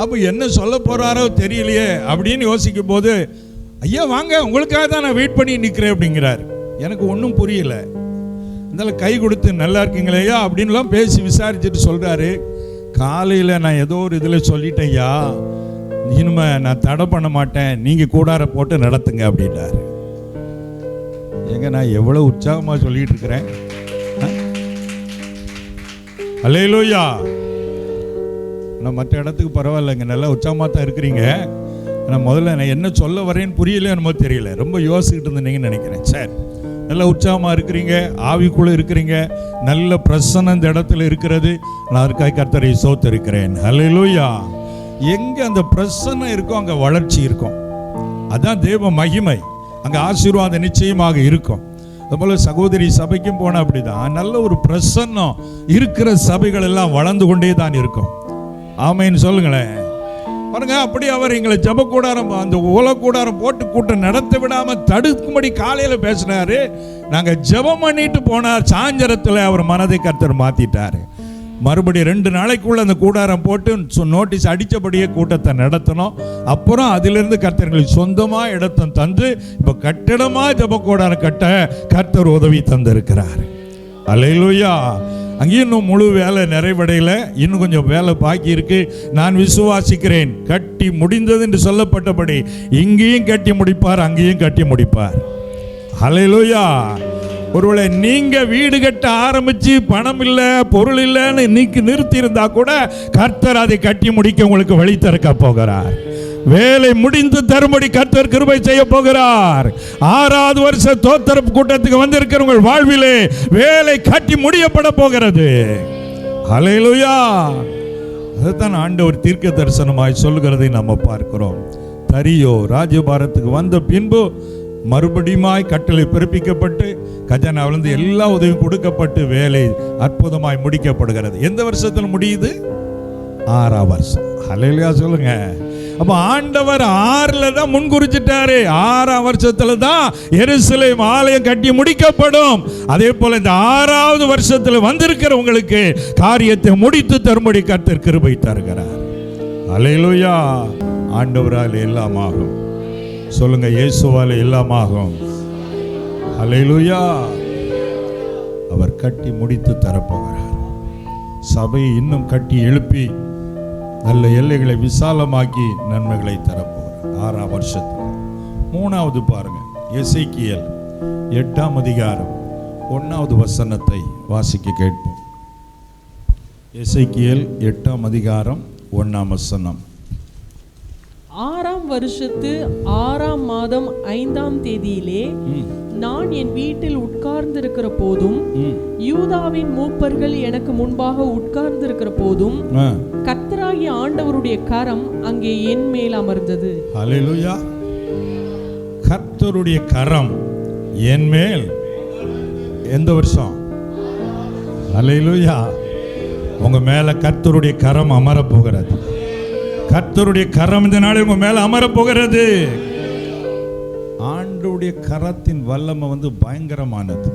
அப்போ என்ன சொல்ல போறாரோ தெரியலையே அப்படின்னு யோசிக்கும் போது, ஐயா வாங்க, உங்களுக்காக தான் நான் வெயிட் பண்ணி நிற்கிறேன் அப்படிங்கிறார். எனக்கு ஒன்றும் புரியல. அதனால கை கொடுத்து நல்லா இருக்கீங்களேயா அப்படின்லாம் பேசி விசாரிச்சுட்டு சொல்றாரு, காலையில் நான் ஏதோ ஒரு இதில் சொல்லிட்டேன் ஐயா, இனிமே நான் தடை பண்ண மாட்டேன், நீங்கள் கூடார போட்டு நடத்துங்க அப்படின்றாரு. ஏங்க நான் எவ்வளோ உற்சாகமாக சொல்லிட்டு இருக்கிறேன். அல்லேலூயா. நான் மற்ற இடத்துக்கு பரவாயில்லைங்க, நல்லா உற்சாகமாக தான் இருக்கிறீங்க. நான் முதல்ல நான் என்ன சொல்ல வரேன்னு புரியல, என்னமோ தெரியல, ரொம்ப யோசிச்சுக்கிட்டு இருந்தீங்கன்னு நினைக்கிறேன். சரி, நல்ல உற்சாகமாக இருக்கிறீங்க, ஆவிக்குள்ளே இருக்கிறீங்க, நல்ல பிரசன்னம் இந்த இடத்துல இருக்கிறது. நான் அதற்காக கர்த்தரை ஸ்தோத்திரிக்கிறேன். அல்லேலூயா. எங்கே அந்த பிரசன்னம் இருக்கோ அங்கே வளர்ச்சி இருக்கும். அதான் தேவ மகிமை. அங்கே ஆசீர்வாதம் நிச்சயமாக இருக்கும். அதுபோல் சகோதரி சபைக்கும் போனால் அப்படிதான், நல்ல ஒரு பிரசன்னம் இருக்கிற சபைகள் எல்லாம் வளர்ந்து கொண்டே தான் இருக்கும். ஆமைன்னு சொல்லுங்களேன். பாருங்க, அப்படி அவர் எங்களை ஜெப கூடாரம், அந்த ஓலக்கூடாரம் போட்டு கூட்டம் நடத்த விடாம தடுக்கும்படி காலையில பேசினாரு. நாங்க ஜெபம் பண்ணிட்டு போனார். சாயந்தரத்தில் அவர் மனதை கர்த்தர் மாத்திட்டாரு. மறுபடியும் 2 நாளைக்குள்ள அந்த கூடாரம் போட்டு நோட்டீஸ் அடித்தபடியே கூட்டத்தை நடத்தணும். அப்புறம் அதிலிருந்து கர்த்தர்களுக்கு சொந்தமாக இடத்தை தந்து இப்போ கட்டிடமாக ஜெப கூடாரம் கட்ட கர்த்தர் உதவி தந்திருக்கிறார். அல்லேலூயா. அங்கேயும் இன்னும் முழு வேலை நிறைவடையில், இன்னும் கொஞ்சம் வேலை பாக்கி இருக்கு. நான் விசுவாசிக்கிறேன், கட்டி முடிந்தது என்று சொல்லப்பட்டபடி இங்கேயும் கட்டி முடிப்பார், அங்கேயும் கட்டி முடிப்பார். அல்லேலூயா. ஒருவேளை நீங்க வீடு கட்ட ஆரம்பிச்சு பணம் இல்லை, பொருள் இல்லைன்னு இன்னைக்கு நிறுத்தி இருந்தா கூட கர்த்தர் அதை கட்டி முடிக்க உங்களுக்கு வழி திறக்க போகிறார். வேலை முடிந்து தரும்படி கர்த்தர் கிருபை செய்ய போகிறார். 6வது வருஷ தோத்திரப்பு கூட்டத்துக்கு வந்திருக்கிற உங்கள் வாழ்விலே வேலை கட்டி முடியப்பட போகிறது. ஹல்லேலூயா. அதுதான் ஆண்டவர் தீர்க்க தரிசனமாய் சொல்லுகிறதை நம்ம பார்க்கிறோம். தரியோ ராஜ்யபாரத்துக்கு வந்த பின்பு மறுபடியுமாய் கட்டளை பிறப்பிக்கப்பட்டு கஜானாவிலிருந்து எல்லா உதவியும் கொடுக்கப்பட்டு வேலை அற்புதமாய் முடிக்கப்படுகிறது. எந்த வருஷத்தில் முடியுது? 6ஆம் வருஷம். ஹல்லேலூயா சொல்லுங்க. அப்ப ஆண்டவர் 6ல தான் முன்குறிச்சிட்டாரு. 6ஆம் வருஷத்துல தான் எருசலேம் ஆலயம் கட்டி முடிக்கப்படும். அதே போல இந்த 6வது வருஷத்துல வந்திருக்கிற உங்களுக்கு காரியத்தை முடித்து தரும்படி கர்த்தர் கிருபை தருகிறார். அல்லேலூயா. ஆண்டவரால் எல்லாம் ஆகும். சொல்லுங்க, இயேசுவால் எல்லாம் ஆகும். அல்லேலூயா. அவர் கட்டி முடித்து தரப்போகிறார். சபையை இன்னும் கட்டி எழுப்பி நல்ல எல்லைகளை விசாலமாக்கி நன்மைகளை தரப்போகிறார் 6ஆம் வருஷத்தில். 3வது பாருங்க, எசேக்கியேல் 8ஆம் அதிகாரம் 1வது வசனத்தை வாசிக்க கேட்போம். எசேக்கியேல் 8ஆம் அதிகாரம் 1ஆம் வசனம். 6ஆம் வருஷத்து 6ஆம் மாதம் 5ஆம் தேதியிலே நான் என் வீட்டில் உட்கார்ந்திருக்கிற போதும் யூதாவின் மூப்பர்கள் எனக்கு முன்பாக உட்கார்ந்திருக்கிற போதும் கர்த்தராகிய ஆண்டவருடைய கரம் அங்கே என் மேல் அமர்ந்தது. ஹல்லேலூயா. கர்த்தருடைய கரம் என் மேல். எந்த வருஷம்? ஹல்லேலூயா. உங்க மேல கர்த்தருடைய கரம் அமர போகிறது. கர்த்தருடைய கரம் இந்த நாளில் உங்க மேல அமர போகிறது. ஆண்டவருடைய கரத்தின் வல்லமை பயங்கரமானது.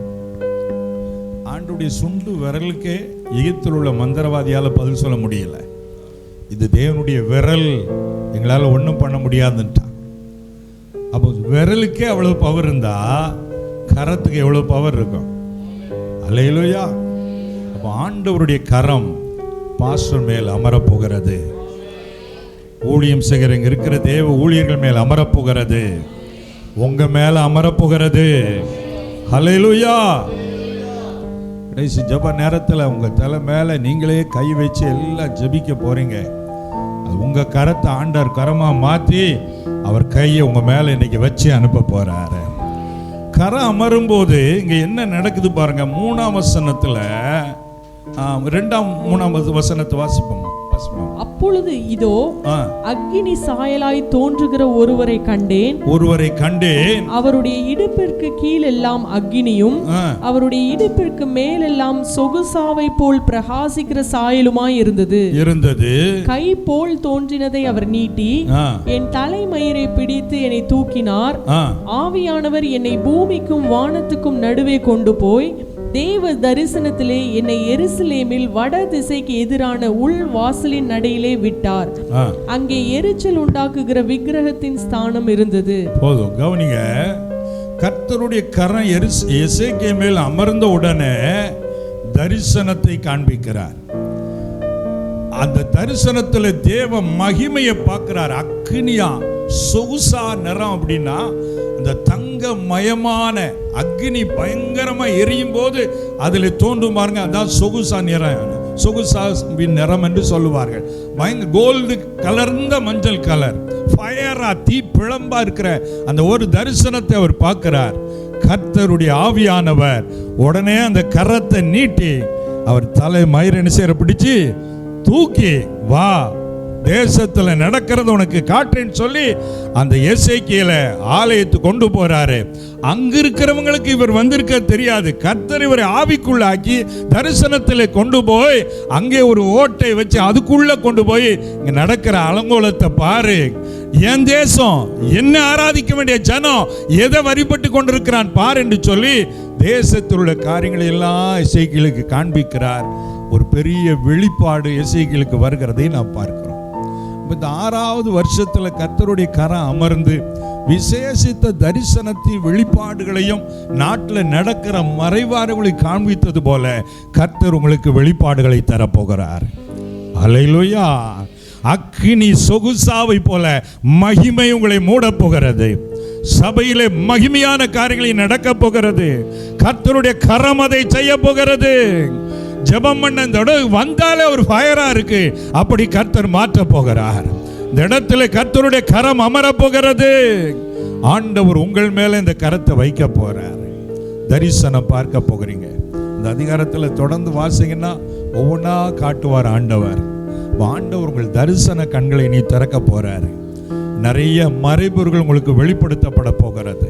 ஆண்டவருடைய சுண்டு விரலுக்கே எகிப்தில் உள்ள மந்திரவாதியால பதில் சொல்ல முடியல. இது தேவனுடைய விரல், எங்களால ஒன்றும் பண்ண முடியாதுன்ட்டான். அப்போ விரலுக்கே அவ்வளவு பவர் இருந்தா கரத்துக்கு எவ்வளவு பவர் இருக்கும்? அல்லேலூயா. அப்போ ஆண்டவருடைய கரம் பாஸ்டர் மேல் அமரப்போகிறது. ஊழியம் செய்கிற இங்க இருக்கிற தேவ ஊழியர்கள் மேல் அமரப்போகிறது. உங்க மேல அமரப்போகிறது. ஹல்லேலூயா. கடைசி ஜெப நேரத்தில் உங்க தலை மேல நீங்களே கை வச்சு எல்லாம் ஜெபிக்க போறீங்க. அது உங்க கரத்தை ஆண்டவர் கரமா மாத்தி அவர் கையை உங்க மேல இன்னைக்கு வச்சு அனுப்ப போறாரு. கரம் அமரும் போது இங்க என்ன நடக்குது பாருங்க. 3ஆம் வசனத்துல 2ஆம் 3ஆம் வசனத்தை வாசிப்போம். அப்பொழுது இதோ அக்கினி சாயலாய் தோன்றுகிற ஒருவரை கண்டேன். அவருடைய இடுப்பிற்கு கீழெல்லாம் அக்கினியும் அவருடைய இடுப்பிற்கு மேலெல்லாம் சொகுசாவை போல் பிரகாசிக்கிற சாயலுமாய் இருந்தது. கை போல் தோன்றினதை அவர் நீட்டி என் தலைமயிரை பிடித்து என்னை தூக்கினார். ஆவியானவர் என்னை பூமிக்கும் வானத்துக்கும் நடுவே கொண்டு போய் தேவ தரிசனத்திலே என்னை எருசலேமில் வட திசைக்கு எதிரான உள் வாசலின் நடையிலே விட்டார். அங்கே எரிச்சல் உண்டாக்குகிற விக்கிரகத்தின் ஸ்தானம் இருந்தது. போதும், கவனிங்க. கர்த்தருடைய கரம் எசேக்கியேல் மேல் அமர்ந்த உடனே தரிசனத்தை காண்பிக்கிறார். அந்த தரிசனத்துல தேவ மகிமையை பார்க்கிறார். அக்னியா சொகுசா நிறம் அப்படின்னா அந்த தங்கமயமான அக்னி பயங்கரமா எரியும் போது அதுல தோன்றும் பாருங்க, அதான் சொகுசா நிறம். சொகுசா நிறம் என்று சொல்லுவார்கள். பயங்கர கோல்டு கலர்ந்த மஞ்சள் கலர், ஃபயரா தீ பிழம்பா இருக்கிற அந்த ஒரு தரிசனத்தை அவர் பார்க்கிறார். கர்த்தருடைய ஆவியானவர் உடனே அந்த கரத்தை நீட்டி அவர் தலை மயிரை சேர பிடிச்சு தூக்கி வா, தேசத்துல நடக்கிறது உனக்கு காட்டுன்னு சொல்லி அந்த எசேக்கியேலை ஆலயத்துக்கு கொண்டு போறாரு. அங்க இருக்கிறவங்களுக்கு இவர் வந்திருக்க தெரியாது. கர்த்தர் இவரை ஆவிக்குள்ளாக்கி தரிசனத்தில் கொண்டு போய் அங்கே ஒரு ஓட்டை வச்சு அதுக்குள்ள கொண்டு போய் இங்க நடக்கிற அலங்கோலத்தை பாரு. என் தேசம் என்ன ஆராதிக்க வேண்டிய ஜனம் எதை வழிபட்டு கொண்டிருக்கிறான் பாரு என்று சொல்லி தேசத்தில் உள்ள காரியங்களை எல்லாம் எசேக்கியேலுக்கு காண்பிக்கிறார். ஒரு பெரிய வெளிப்பாடு எசேக்கியேலுக்கு வருகிறதை நாம் பார்க்கிறோம். இந்த 6வது வருஷத்துல கர்த்தருடைய கரம் அமர்ந்து விசேஷித்த தரிசனத்தை வெளிப்பாடுகளையும் நாட்டில் நடக்கிற மறைவாறுகளை காண்பித்தது போல கர்த்தர் உங்களுக்கு வெளிப்பாடுகளை தரப்போகிறார். அல்லேலூயா. அக்கினி சொகுசாவை போல மகிமை உங்களை மூடப் போகிறது. சபையிலே மகிமையான காரியங்களை நடக்க போகிறது. கர்த்தருடைய கரம் அதை செய்ய போகிறது. ஜெபம் பண்ண இந்த இடம் வந்தாலே ஒரு ஃபயரா இருக்கு, அப்படி கர்த்தர் மாற்ற போகிறார். இந்த இடத்துல கர்த்தருடைய கரம் அமர போகிறது. ஆண்டவர் உங்கள் மேல இந்த கரத்தை வைக்க போறார். தரிசனம் பார்க்க போகிறீங்க. இந்த அதிகாரத்தில் தொடர்ந்து வாசிங்கன்னா ஒவ்வொன்றா காட்டுவார் ஆண்டவர். ஆண்டவர் உங்கள் தரிசன கண்களை நீ திறக்க போறாரு. நிறைய மறைபொருள்கள் உங்களுக்கு வெளிப்படுத்தப்பட போகிறது.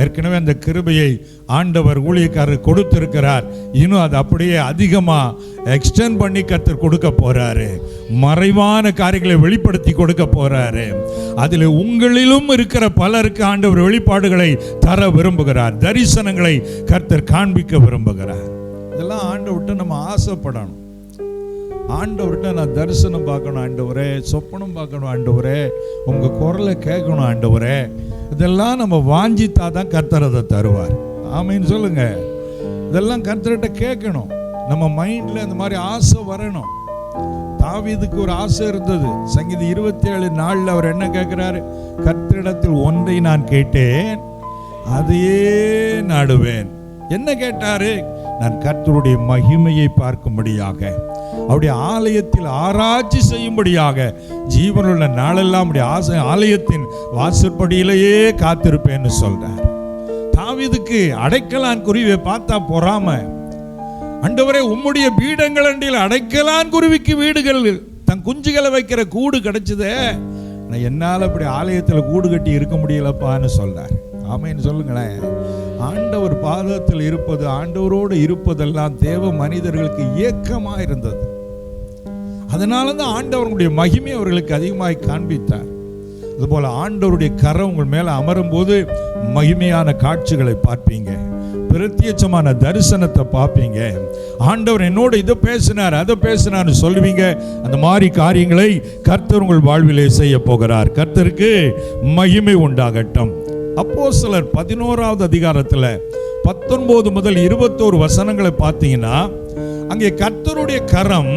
ஏற்கனவே அந்த கிருபையை ஆண்டவர் ஊழியக்காரர் கொடுத்திருக்கிறார். இன்னும் அது அப்படியே அதிகமா எக்ஸ்டெண்ட் பண்ணி கர்த்தர் கொடுக்க போறாரு. மறைவான காரியங்களை வெளிப்படுத்தி கொடுக்க போறாரு. அதில் உங்களிலும் இருக்கிற பலருக்கு ஆண்டவர் வெளிப்பாடுகளை தர விரும்புகிறார். தரிசனங்களை கர்த்தர் காண்பிக்க விரும்புகிறார். இதெல்லாம் ஆண்டவர்கிட்ட நம்ம ஆசைப்படணும். ஆண்டவர்கிட்ட நான் தரிசனம் பார்க்கணும் ஆண்டவரே, சொப்பனம் பார்க்கணும் ஆண்டவரே, உங்க குரலை கேட்கணும் ஆண்டவரே, இதெல்லாம் நம்ம வாஞ்சித்தா தான் கர்த்தர் அதை தருவார். ஆமீன்னு சொல்லுங்க. இதெல்லாம் கர்த்தர்கிட்ட கேட்கணும். நம்ம மைண்ட்ல இந்த மாதிரி ஆசை வரணும். தாவீதுக்கு ஒரு ஆசை இருந்தது. சங்கீதம் 27:4 அவர் என்ன கேட்கிறாரு? கர்த்தரிடத்தில் ஒன்றை நான் கேட்டேன், அதையே நாடுவேன். என்ன கேட்டாரு? நான் கர்த்தருடைய மகிமையை பார்க்கும்படியாக, அவருடைய ஆலயத்தில் ஆராய்ச்சி செய்யும்படியாக, ஜீவனுள்ள நாளெல்லாம் ஆலயத்தின் வாசற்படியிலேயே காத்திருப்பேன்னு சொல்றார். தாவீதுக்கு அடைக்கலான் குருவியை பார்த்தா பொறாம. ஆண்டவரே, உம்முடைய பீடங்கள் அண்டில் அடைக்கலான் குருவிக்கு வீடுகள், தன் குஞ்சுகளை வைக்கிற கூடு கிடைச்சதே, என்னால் அப்படி ஆலயத்தில் கூடு கட்டி இருக்க முடியலப்பான்னு சொல்றார். ஆமைன்னு சொல்லுங்களேன். ஆண்டவர் பாதத்தில் இருப்பது, ஆண்டவரோடு இருப்பதெல்லாம் தேவ மனிதர்களுக்கு ஏக்கமா இருந்தது. அதனால தான் ஆண்டவருடைய மகிமை அவர்களுக்கு அதிகமாய் காண்பித்தார். அதுபோல ஆண்டவருடைய கரம் உங்கள் மேல அமரும் போது மகிமையான காட்சிகளை பார்ப்பீங்க, பிரத்யட்சமான தரிசனத்தை பார்ப்பீங்க. ஆண்டவர் என்னோட இதை பேசினார், அதை பேசினார்னு சொல்லுவீங்க. அந்த மாதிரி காரியங்களை கர்த்தர் உங்கள் வாழ்விலே செய்ய போகிறார். கர்த்தருக்கு மகிமை உண்டாகட்டும். அப்போஸ்தலர் 11வது அதிகாரத்தில் 19 முதல் 21 வசனங்களை பார்த்தீங்கன்னா, அங்கே கர்த்தருடைய கரம்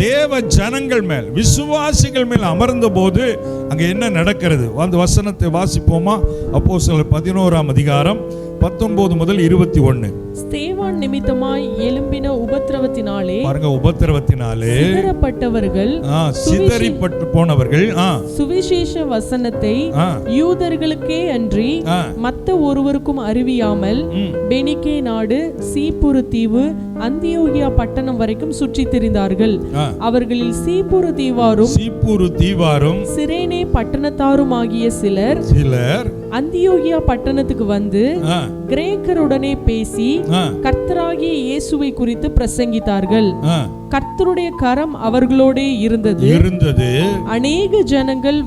தேவ ஜனங்கள் மேல், விசுவாசிகள் மேல் அமர்ந்த போது அங்கே என்ன நடக்கிறது? அந்த வசனத்தை வாசிப்போமா? அப்போஸ்தலர் 11ஆம் அதிகாரம் 19 முதல் 21. ஸ்தேவான் நிமித்தமாய் எழும்பின உபத்திரவத்தினாலே, பாருங்க, உபத்திரவத்தினாலே சிதறப்பட்டு போனவர்கள் சுவிசேஷ வசனத்தை யூதர்களுக்கே அன்றி மத்த ஒருவருக்கும் அறிவியாமல் பெனிக்கே நாடு, சீப்புரு தீவு, அந்தியோகியா பட்டணம் வரைக்கும் சுற்றி திரிந்தார்கள். அவர்களில் சீப்புரு தீவாரும் சிரேனே பட்டணத்தாரும் ஆகிய சிலர் அந்தியோகியா பட்டணத்துக்கு வந்து கிரேக்கருடனே பேசி கர்த்தராகிய இயேசுவை குறித்து பிரசங்கித்தார்கள். கர்த்தருடைய கரம் அவர்களோடே இருந்தது. அநேக ஜனங்கள்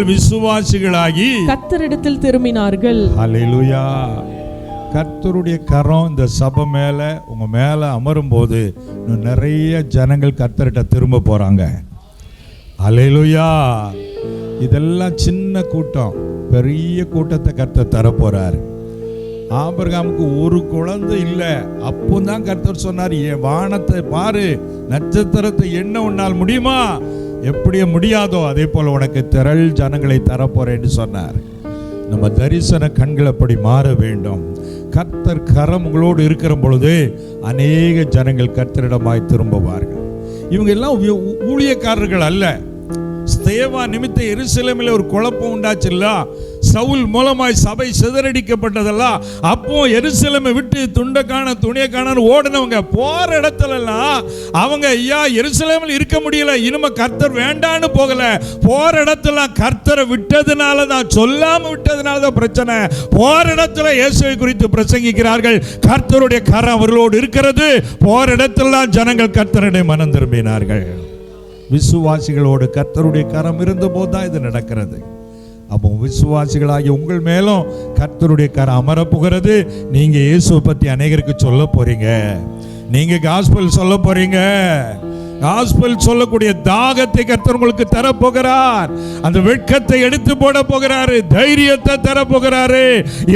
விசுவாசிகளாகி கர்த்தரிடத்தில் திரும்பினார்கள். ஹல்லேலூயா. கர்த்தருடைய கரம் இந்த சபை மேல, உங்க மேல அமரும் போது இன்னும் நிறைய ஜனங்கள் கர்த்தர்கிட்ட திரும்ப போறாங்க. ஹல்லேலூயா. இதெல்லாம் சின்ன கூட்டம், பெரிய கூட்டத்தை கர்த்தர் தர போறார். ஆபிரகாமுக்கு ஒரு குழந்தை இல்லை, அப்போதான் கர்த்தர் சொன்னார், வானத்தை பாரு, நட்சத்திரத்தை எண்ண உன்னால் முடியுமா? எப்படி முடியாதோ அதே போல உனக்கு திரள் ஜனங்களை தரப்போறேன்னு சொன்னார். நம்ம தரிசன கண்கள் அப்படி மாற வேண்டும். கர்த்தர் கரம் உங்களோடு இருக்கிற பொழுது அநேக ஜனங்கள் கர்த்தரிடமாய் திரும்புவார்கள். இவங்க எல்லாம் ஊழியக்காரர்கள் அல்ல. ஸ்தேவா நிமித்த எருசலேமில் ஒரு குழப்பம் உண்டாச்சுல்ல, சவுல் மூலமாய் சபை சிதறடிக்கப்பட்டதல்ல. அப்போ எருசலேமை விட்டு துணியை காண ஓடினவங்க போற இடத்துலலாம் அவங்க, ஐயா எருசலேமில் இருக்க முடியல, இனிமே கர்த்தர் வேண்டான்னு போகல. போற இடத்துல கர்த்தரை விட்டதுனால தான், சொல்லாம விட்டதுனால தான் பிரச்சனை. போற இடத்துல இயேசுவை குறித்து பிரசங்கிக்கிறார்கள். கர்த்தருடைய கரம் அவர்களோடு இருக்கிறது. போற இடத்துல ஜனங்கள் கர்த்தருடைய மனம் திரும்பினார்கள். விசுவாசிகளோடு கர்த்தருடைய கரம் இருந்த போதுதான் இது நடக்கிறது. அப்போ விசுவாசிகளாகி உங்கள் மேலும் கர்த்தருடைய கரம் அமர போகிறது. நீங்க இயேசுவை பத்தி அநேகருக்கு சொல்ல போறீங்க. நீங்க காஸ்பல் சொல்ல போறீங்க. காஸ்பல் சொல்லக்கூடிய தாகத்தை கர்த்தர் உங்களுக்கு தர போகிறார். அந்த வெட்கத்தை எடுத்து போட போகிறாரு. தைரியத்தை தர போகிறாரு.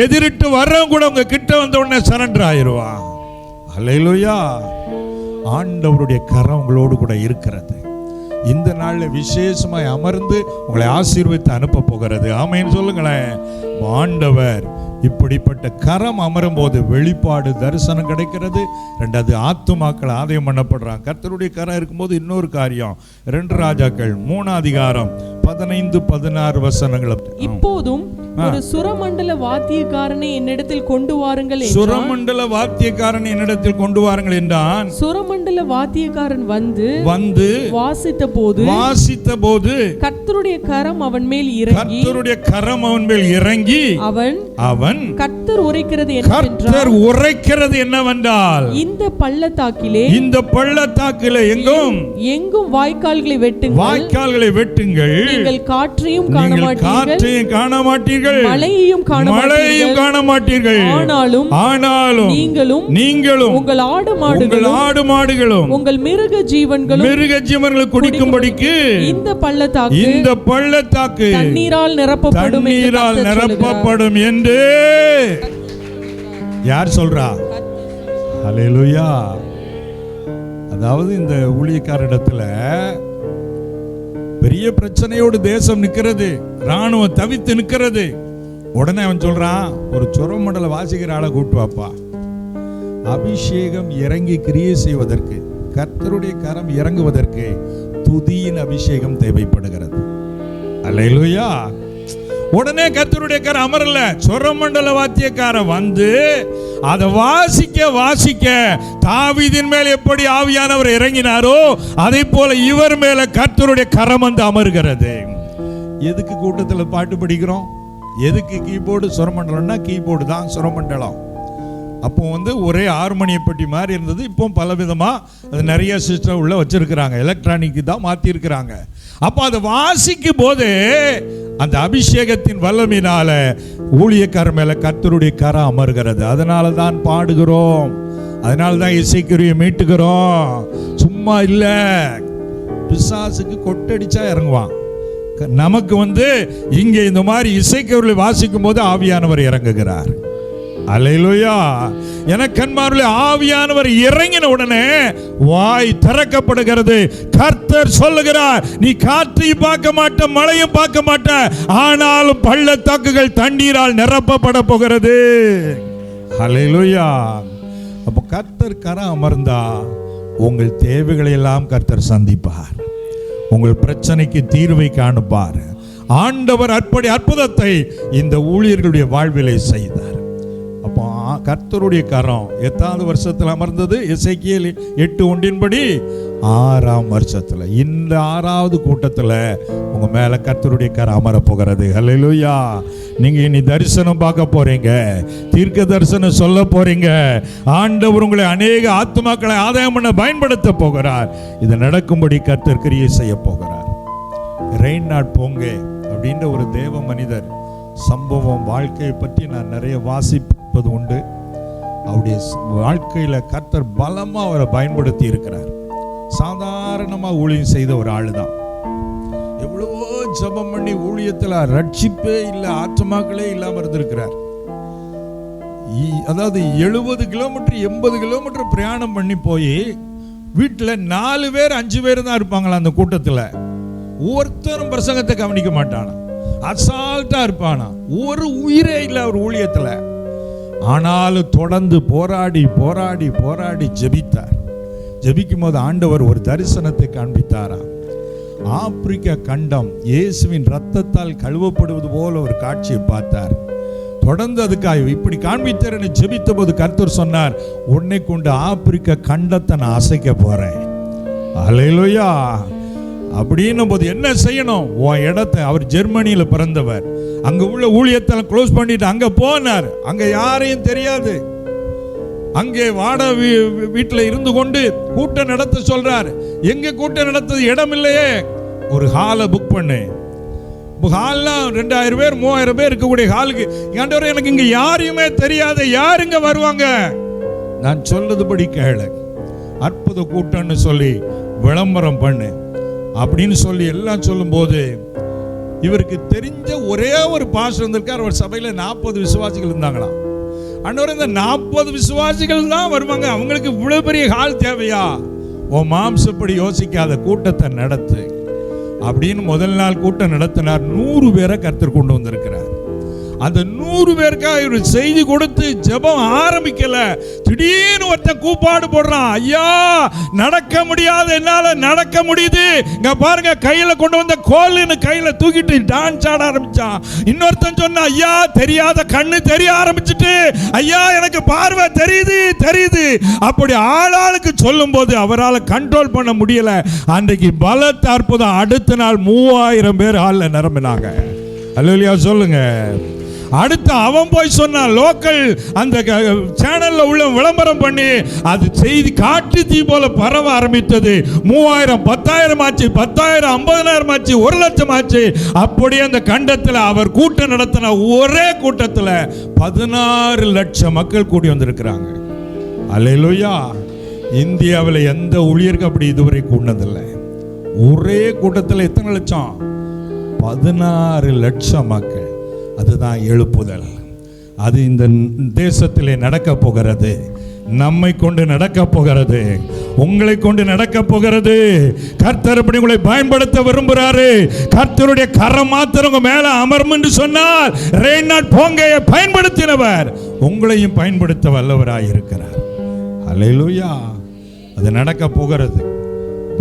எதிரிட்டு வர்றவங்க கூட உங்க கிட்ட வந்த உடனே சரண்டர் ஆயிடுவான். அல்லேலூயா. ஆண்டவருடைய கரம் உங்களோடு கூட இருக்கிறது. இந்த நாள்ல விசேஷமாய் அமர்ந்து உங்களை ஆசீர்வதித்து அனுப்ப போகிறது. ஆமென் சொல்லுங்களேன். ஆண்டவர் இப்படிப்பட்ட கரம் அமரும் போது வெளிப்பாடு, தரிசனம் கிடைக்கிறது. ரெண்டாவது, ஆத்துமாக்கள் ஆதாயம் பண்ணப்படுறாங்க. கர்த்தருடைய கரம் இருக்கும்போது இன்னொரு காரியம், 2 ராஜாக்கள் 3ஆம் அதிகாரம் 15-16 வசனங்கள். இப்போதும் ஒரு சுரமண்டல வாத்தியக்காரனை என்னிடத்தில் கொண்டு வாருங்கள் என்றான். சுரமண்டல வாத்தியக்காரன் என்னிடத்தில் கொண்டு வாருங்கள் என்றான். சுரமண்டல வாத்தியக்காரன் வந்து வாசித்த போது கர்த்தருடைய கரம் அவன் மேல் இறங்கி அவன் கர்த்தர் உரைக்கிறது என்னவென்றால் இந்த பள்ளத்தாக்கிலே எங்கும் வாய்க்கால்களை வெட்டுங்கள், நீங்கள் காற்றையும் காண மாட்டீர்கள், மழையையும் காண மாட்டீர்கள். ஆனாலும் நீங்களும் உங்கள் ஆடு மாடுகளும் உங்கள் மிருக ஜீவன்களும் குடிக்கும்படிக்கு இந்த பள்ளத்தாக்கு தண்ணீரால் நிரப்பப்படும் என்று யார் சொல்றா? ஹல்லேலூயா. அதாவது இந்த ஊழியக்காரிடத்துல பெரிய பிரச்சனையோடு தேசம் நிற்கிறது, ராணுவம் தவித்து நிற்கிறது. உடனே அவன் சொல்றான், ஒரு சுரமண்டல வாசிக்கிற ஆளை கூட்டு வாப்பா. அபிஷேகம் இறங்கி கிரியை செய்வதற்கு, கர்த்தருடைய கரம் இறங்குவதற்கு துதியின் அபிஷேகம் தேவைப்படுகிறது. அல்லேலூயா. உடனே கர்த்தருடைய கரம் அமரல, சுரமண்டல வாத்தியக்காரன் வந்து அதை வாசிக்க தாவீதின் மேல் எப்படி ஆவியானவர் இறங்கினாரோ அதே போல இவர் மேல கர்த்தருடைய கரம் வந்து அமர்கிறது. எதுக்கு கூட்டத்தில் பாட்டு படிக்கிறோம்? எதுக்கு கீபோர்டு? சுரமண்டலம்னா கீபோர்டு தான் சுரமண்டலம். அப்போ வந்து ஒரே ஹார்மோனிய பெட்டி மாதிரி இருந்தது. இப்போ பல விதமா அது நிறைய சிஸ்டம் உள்ள வச்சிருக்கிறாங்க, எலக்ட்ரானிக் தான் மாத்தி இருக்கிறாங்க. அப்போ அதை வாசிக்கும் போது அந்த அபிஷேகத்தின் வல்லமையினால ஊழியக்காரர் மேல கர்த்தருடைய கரம் அமர்கிறது. அதனால தான் பாடுகிறோம், அதனால தான் இசைக்கருவியை மீட்டுகிறோம். சும்மா இல்ல, பிசாசுக்கு கொட்டடிச்சா இறங்குவான். நமக்கு வந்து இங்கே இந்த மாதிரி இசைக்கருவியை வாசிக்கும் போது ஆவியானவர் இறங்குகிறார். அல்லேலூயா. எனக்கன்மார்களே, ஆவியானவர் இறங்கின உடனே வாய் திறக்கப்படுகிறது. கர்த்தர் சொல்லுகிறார், நீ காற்றையும் பார்க்க மாட்ட, மழையும் பார்க்க மாட்ட, ஆனாலும் பள்ளத்தாக்குகள் தண்ணீரால் நிரப்பப்பட போகிறது. அல்லேலூயா. அப்ப கர்த்தர் கரம் அமர்ந்தா உங்கள் தேவைகளை எல்லாம் கர்த்தர் சந்திப்பார், உங்கள் பிரச்சனைக்கு தீர்வை காணுப்பார். ஆண்டவர் அப்படி அற்புதத்தை இந்த ஊழியர்களுடைய வாழ்விலை செய்தார். அப்போ கர்த்தருடைய கரம் எத்தாவது வருஷத்தில் அமர்ந்தது? எசேக்கியேல் 8:1 6ஆம் வருஷத்துல, இந்த 6வது கூட்டத்தில் உங்க மேல கர்த்தருடைய கரம் அமர போகிறது. ஹல்லேலூயா. நீங்க இனி தரிசனம் பார்க்க போறீங்க, தீர்க்க தரிசனம் சொல்ல போறீங்க. ஆண்டவர் உங்களை அநேக ஆத்துமாக்களை ஆதாயம் பண்ண பயன்படுத்த போகிறார். இது நடக்கும்படி கர்த்தர் கிரியை செய்ய போகிறார். ரெய்னாட் போங்கே அப்படின்ற ஒரு தேவ மனிதர் சம்பவம், வாழ்க்கையை பற்றி நான் நிறைய வாசிப்பது உண்டு. அவருடைய வாழ்க்கையில கர்த்தர் பலமா அவரை பயன்படுத்தி இருக்கிறார். சாதாரணமா ஊழியம் செய்த ஒரு ஆளு தான். எவ்வளவோ ஜெபம் பண்ணி ஊழியத்தில் ரட்சிப்பே இல்லை, ஆத்மாக்களே இல்லாம இருந்திருக்கிறார். அதாவது 70 கிலோமீட்டர் 80 கிலோமீட்டர் பிரயாணம் பண்ணி போய் வீட்டில் 4 பேர் 5 பேர் தான் இருப்பாங்களா அந்த கூட்டத்தில். ஒருத்தரும் பிரசங்கத்தை கவனிக்க மாட்டானா, அசால்ட்டா இருப்பானா, ஒரு உயிரே இல்லை அவர் ஊழியத்தில். ஆனாலும் தொடர்ந்து போராடி போராடி போராடி ஜெபித்தார். ஜெபிக்கும் போது ஆண்டவர் ஒரு தரிசனத்தை காண்பித்தாரா. ஆப்பிரிக்கா கண்டம் இயேசுவின் ரத்தத்தால் கழுவப்படுவது போல ஒரு காட்சியை பார்த்தார். தொடர்ந்து அதுக்காக இப்படி காண்பித்தார். ஜெபித்த போது கர்த்தர் சொன்னார், உன்னை கொண்டு ஆப்பிரிக்கா கண்டத்தை நான் அசைக்க போறேன். அல்லேலூயா. அப்படின்னும் போது என்ன செய்யணும்? உன் இடத்தை, அவர் ஜெர்மனியில பிறந்தவர், அங்க உள்ள ஊழியத்தை க்ளோஸ் பண்ணிட்டு அங்க போனார். அங்க யாரையும் தெரியாது. அங்கே வாடகை வீட்டில் இருந்து கொண்டு கூட்டம் நடத்த சொல்றார். எங்க கூட்டம் நடத்த இடம் இல்லையே, ஒரு ஹாலை புக் பண்ணு. ஹால்லாம் 2000 பேர் 3000 பேர் இருக்கக்கூடிய ஹாலுக்கு, ஆண்டவரே எனக்கு இங்க யாரையுமே தெரியாது, யாருங்க வருவாங்க, நான் சொல்றதுபடி கேளு, அற்புத கூட்டம்னு சொல்லி விளம்பரம் பண்ணு அப்படின்னு சொல்லி எல்லாம் சொல்லும் போது இவருக்கு தெரிஞ்ச ஒரே ஒரு பாஸ்டர் இருந்திருக்கார். அவர் சபையில 40 விசுவாசிகள் இருந்தாங்களாம். ஆண்டவரே இந்த 40 விசுவாசிகள் தான் வருவாங்க, அவங்களுக்கு இவ்வளவு பெரிய ஹால் தேவையா? ஓ மாம்சப்படி யோசிக்காத, கூட்டத்தை நடத்து அப்படின்னு முதல் நாள் கூட்டம் நடத்தினார். 100 பேரை கர்த்தர் கொண்டு வந்திருக்கிறார். அந்த 100 பேருக்காக இவர் செய்தி கொடுத்து ஜெபம் ஆரம்பிக்கல, திடீர்னு ஒருத்தன் கூப்பாடு போடுறான், ஐயா நடக்க முடியாது, என்னால நடக்க முடியுது, இங்க பாருங்க கையில கொண்டு வந்த கோல்னு கையில தூக்கிட்டு டான்ஸ் ஆட ஆரம்பிச்சான். இன்னொருத்தன் சொன்னா, ஐயா தெரியாத கண்ணு தெரிய ஆரம்பிச்சுட்டு, ஐயா எனக்கு பார்வை தெரியுது. அப்படி ஆளாளுக்கு சொல்லும் போது அவரால் கண்ட்ரோல் பண்ண முடியல. அன்றைக்கு பலத்த அற்புதம். அடுத்த நாள் 3000 பேர் ஹால்ல நிரம்பினாங்க. அல்லேலூயா சொல்லுங்க. அடுத்து அவன் போய் சொன்னான், லோக்கல் அந்த சேனல்ல உள்ள விளம்பரம் பண்ணி அது செய்தி காட்டு தீ போல பரவ ஆரம்பித்தது. 3000 10,000 ஆச்சு, 10,000 50,000 ஆச்சு, 1,00,000 ஆச்சு. அப்படியே அந்த கண்டத்தில் அவர் கூட்டம் நடத்தின ஒரே கூட்டத்தில் 16 லட்சம் மக்கள் கூடி வந்திருக்கிறாங்க. அல்லேலூயா. இந்தியாவில் எந்த ஊழியருக்கு அப்படி இதுவரை கூண்டதில்லை. ஒரே கூட்டத்தில் எத்தனை லட்சம்? 16 லட்சம் மக்கள். அதுதான் எழுப்புதல். அது இந்த தேசத்திலே நடக்க போகிறது. நம்மை கொண்டு நடக்க போகிறது. உங்களை கொண்டு நடக்க போகிறது. கர்த்தர் அப்படி உங்களை பயன்படுத்த விரும்புகிறாரு. கர்த்தருடைய கரம் மாத்திரம் உங்க மேல அமரும் என்று சொன்னால் ரெய்னாட் போங்கையை பயன்படுத்தினவர் உங்களையும் பயன்படுத்த வல்லவராய் இருக்கிறார். அல்லேலூயா. அது நடக்க போகிறது.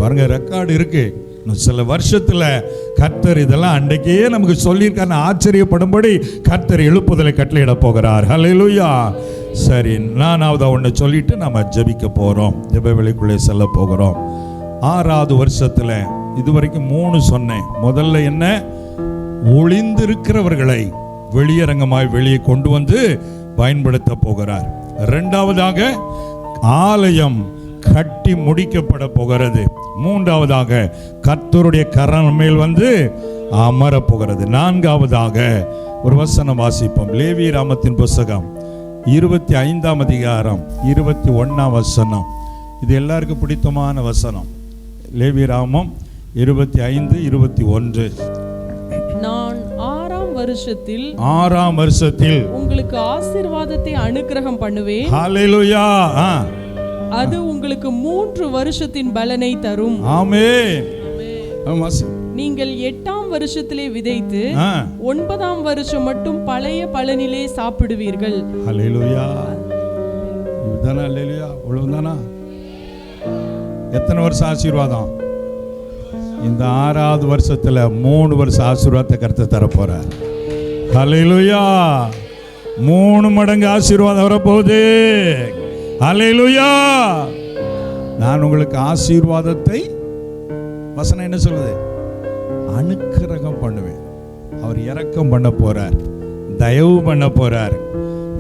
பாருங்க, ரெக்கார்டு இருக்கு. சில வருஷத்துல கர்த்தர் இதெல்லாம் அன்றைக்கே நமக்கு சொல்லியிருக்காரு. ஆச்சரியப்படும்படி கர்த்தர் எழுப்புதலை கட்டளையிட போகிறார். அல்லேலூயா. சரி, 4வது ஒன்று சொல்லிட்டு நம்ம ஜெபிக்க போறோம். ஜெப வேளைக்குள்ளே செல்ல போகிறோம். 6வது வருஷத்துல இதுவரைக்கும் 3 சொன்னேன். முதல்ல என்ன? ஒளிந்திருக்கிறவர்களை வெளியரங்கமாய் வெளியே கொண்டு வந்து பயன்படுத்த போகிறார். 2வதாக ஆலயம் கட்டி முடிக்கப்பட போகிறது. 3வதாக கர்த்தருடைய கரம் மேல் வந்து அமர போகிறது. 4வதாக ஒரு வசனம் வாசிப்போம். லேவி ராமத்தின் புஸ்தகம் 25ஆம் அதிகாரம் 21ஆம் வசனம். இது எல்லாருக்கும் பிடித்தமான வசனம். லேவி ராமம் 25:21. நான் 6ஆம் வருஷத்தில் உங்களுக்கு ஆசீர்வாதத்தை அனுக்கிரகம் பண்ணுவேன். ஹல்லேலூயா. அது உங்களுக்கு 3 வருஷத்தின் பலனை தரும். ஆமென். நீங்கள் 8ஆம் வருஷத்திலே விதைத்து 9ஆம் வருஷம் மட்டும் பழைய பலனிலே சாப்பிடுவீர்கள். ஹல்லேலூயா. இதுதானா? ஹல்லேலூயா. அவ்வளவுதானா? எத்தனை வருஷம் ஆசீர்வாதம்? இந்த 6வது வருஷத்துல 3 வருஷம் ஆசீர்வாதத்தை கர்த்தர் தர போறார். ஹல்லேலூயா. 3 மடங்கு ஆசீர்வாதம் வரப்போகுது. ஹல்லேலூயா. நான் உங்களுக்கு ஆசீர்வாதத்தை, வசனம் என்ன சொல்லுது? அனுக்கிரகம் பண்ணுவேன். அவர் இரக்கம் பண்ண போறார், தயவு பண்ண போறார்.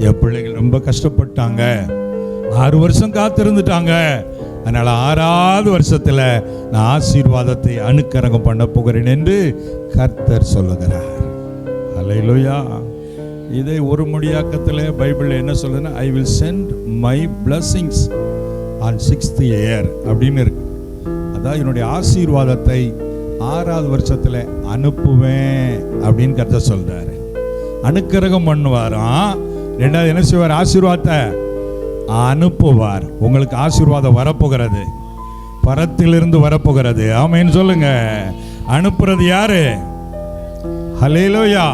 என் பிள்ளைகள் ரொம்ப கஷ்டப்பட்டாங்க, 6 வருஷம் காத்திருந்துட்டாங்க. அதனால 6வது வருஷத்துல நான் ஆசீர்வாதத்தை அனுக்கிரகம் பண்ண போகிறேன் என்று கர்த்தர் சொல்லுகிறார். ஹல்லேலூயா. இதை ஒரு மொழியாக்கத்தில் பைபிளில் என்ன சொல்லுதுன்னா, I will send my blessings on 6th year அப்படின்னு இருக்கு. அதான் என்னுடைய ஆசீர்வாதத்தை 6வது வருஷத்தில் அனுப்புவேன் அப்படின்னு கர்த்தர் சொல்றாரு. அனுக்கிரகம் பண்ணுவாராம். 2வது என்ன செய்வார்? ஆசீர்வாதத்தை அனுப்புவார். உங்களுக்கு ஆசீர்வாதம் வரப்போகிறது, பரத்திலிருந்து வரப்போகிறது. ஆமென் சொல்லுங்க. அனுப்புறது யாரு? ஹல்லேலூயா.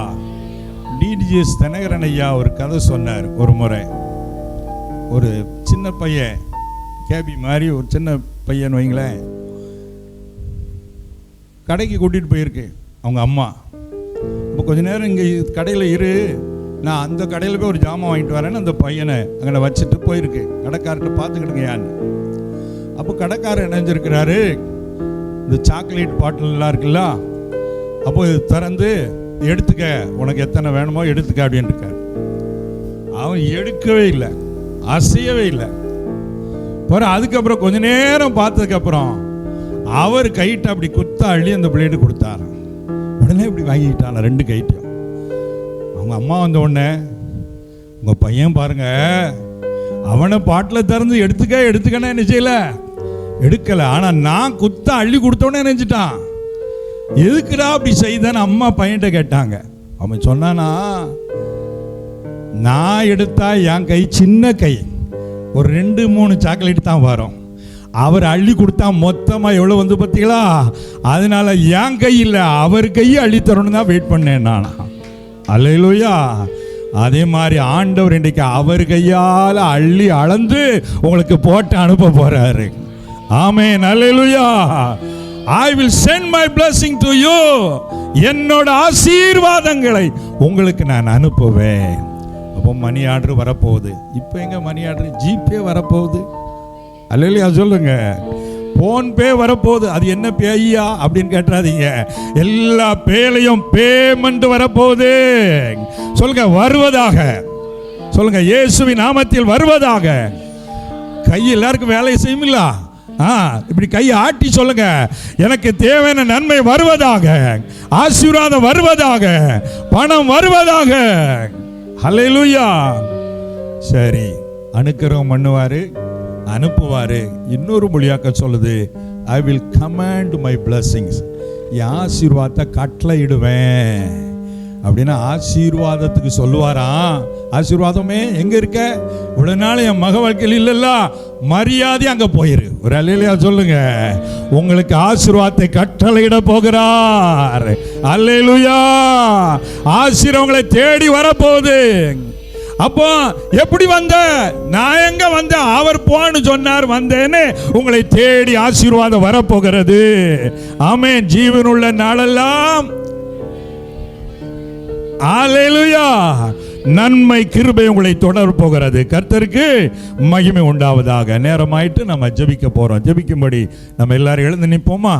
டிஜிஎஸ் தினகரன் ஐயா ஒரு கதை சொன்னார். ஒரு முறை ஒரு சின்ன பையன், கேபி மாதிரி ஒரு சின்ன பையன் வைங்களேன், கடைக்கு கூட்டிகிட்டு போயிருக்கு அவங்க அம்மா. இப்போ கொஞ்ச நேரம் இங்கே கடையில் இரு, நான் அந்த கடையில் போய் ஒரு ஜாமான் வாங்கிட்டு வரேன்னு அந்த பையனை அங்கே வச்சுட்டு போயிருக்கு. கடைக்காரர்கிட்ட பார்த்துக்கிடுங்க யான்னு. அப்போ கடைக்காரர் இணைஞ்சிருக்கிறாரு. இந்த சாக்லேட் பாட்டில்லாம் இருக்குல்ல, அப்போ இது திறந்து எடுத்துக்க, உனக்கு எத்தனை வேணுமோ எடுத்துக்க அப்படின்னு இருக்காரு. அவன் எடுக்கவே இல்லை, அசையவே இல்லை. அதுக்கப்புறம் கொஞ்ச நேரம் பார்த்ததுக்கு அப்புறம் அவர் கைட்டு அப்படி குத்த அள்ளி அந்த பிளேடு கொடுத்தாரு. உடனே இப்படி வாங்கிட்டான் 2 கைட்டையும். அவங்க அம்மா வந்த உடனே, உங்க பையன் பாருங்க, அவனை பாட்டில் திறந்து எடுத்துக்கன்னு என்ன செய்யல, எடுக்கல. ஆனா நான் குத்த அள்ளி கொடுத்தோடனே நினைச்சிட்டான். எதுக்குடா அப்படி செய்தேன்னு அம்மா பையன்கிட்ட கேட்டாங்க. அவன் சொன்னானா, நான் எடுத்தா என் கை சின்ன கை, ஒரு 2-3 சாக்லேட் தான் வரும். அவர் அள்ளி கொடுத்தா மொத்தமா எவ்வளவு வந்து பார்த்தீங்களா? அதனால என் கை இல்லை, அவர் கையை அள்ளி தரணும் தான் வெயிட் பண்ணேன் நானா. அல்லேலூயா. அதே மாதிரி ஆண்டவர் இன்றைக்கு அவர் கையால் அள்ளி அளந்து உங்களுக்கு போட்டு அனுப்ப போறாரு. ஆமென், அல்லேலூயா. I will send my blessing to you. என்னோட ஆசீர்வாதங்களை உங்களுக்கு நான் அனுப்புவேன். அப்போ மணி ஆர்டர் வரப்போகுது. இப்போ எங்க மணி ஆர்டர்? ஜிபே வரப்போகுது. அல்லேலூயா சொல்லுங்க. போன்பே வரப்போகுது. அது என்ன பேய்யா அப்படின்னு கேட்டாதீங்க. எல்லா பேலையும் பேமெண்ட் வரப்போகுது. சொல்லுங்க, வருவதாக. சொல்லுங்க, இயேசுவின் நாமத்தில் வருவதாக. கை எல்லாருக்கும் வேலையை செய்யுமில்ல? இப்படி கையை ஆட்டி சொல்லுங்க, எனக்கு தேவையான நன்மை வருவதாக, ஆசீர்வாதம் வருவதாக, பணம் வருவதாக. ஹல்லேலூயா. சரி, அனுக்கிரகம் பண்ணுவாரு, அனுப்புவாரு. இன்னொரு மொழியாக்க சொல்லுது, I will command my blessings. என் ஆசீர்வாதத்தை கட்டளையிடுவேன் அப்படின்னா ஆசீர்வாதத்துக்கு சொல்லுவாராம். ஆசீர்வாதமே எங்க இருக்க? இவ்வளவு நாள் என் மக வாழ்க்கையில் இல்லல்ல, மரியாதை அங்க போயிரு. ஒரு அல்லேலூயா சொல்லுங்க. உங்களுக்கு ஆசீர்வாதத்தை கட்டளையிட போகிறார். அல்லேலூயா. ஆசீர்வாதங்களை தேடி வரப்போகுது. அப்போ எப்படி வந்த? நான் எங்க வந்த? அவர் போன்னு சொன்னார், வந்தேன்னு. உங்களை தேடி ஆசீர்வாதம் வரப்போகிறது. ஆமென். ஜீவனுள்ள நாளெல்லாம் அல்லேலூயா நன்மை கிருபை உங்களை தொடர போகிறது. கர்த்தருக்கு மகிமை உண்டாவதாக. நேரமாயிட்டு நம்ம ஜெபிக்க போறோம். ஜெபிக்கும்படி நம்ம எல்லாரும் எழுந்து நிற்போமா?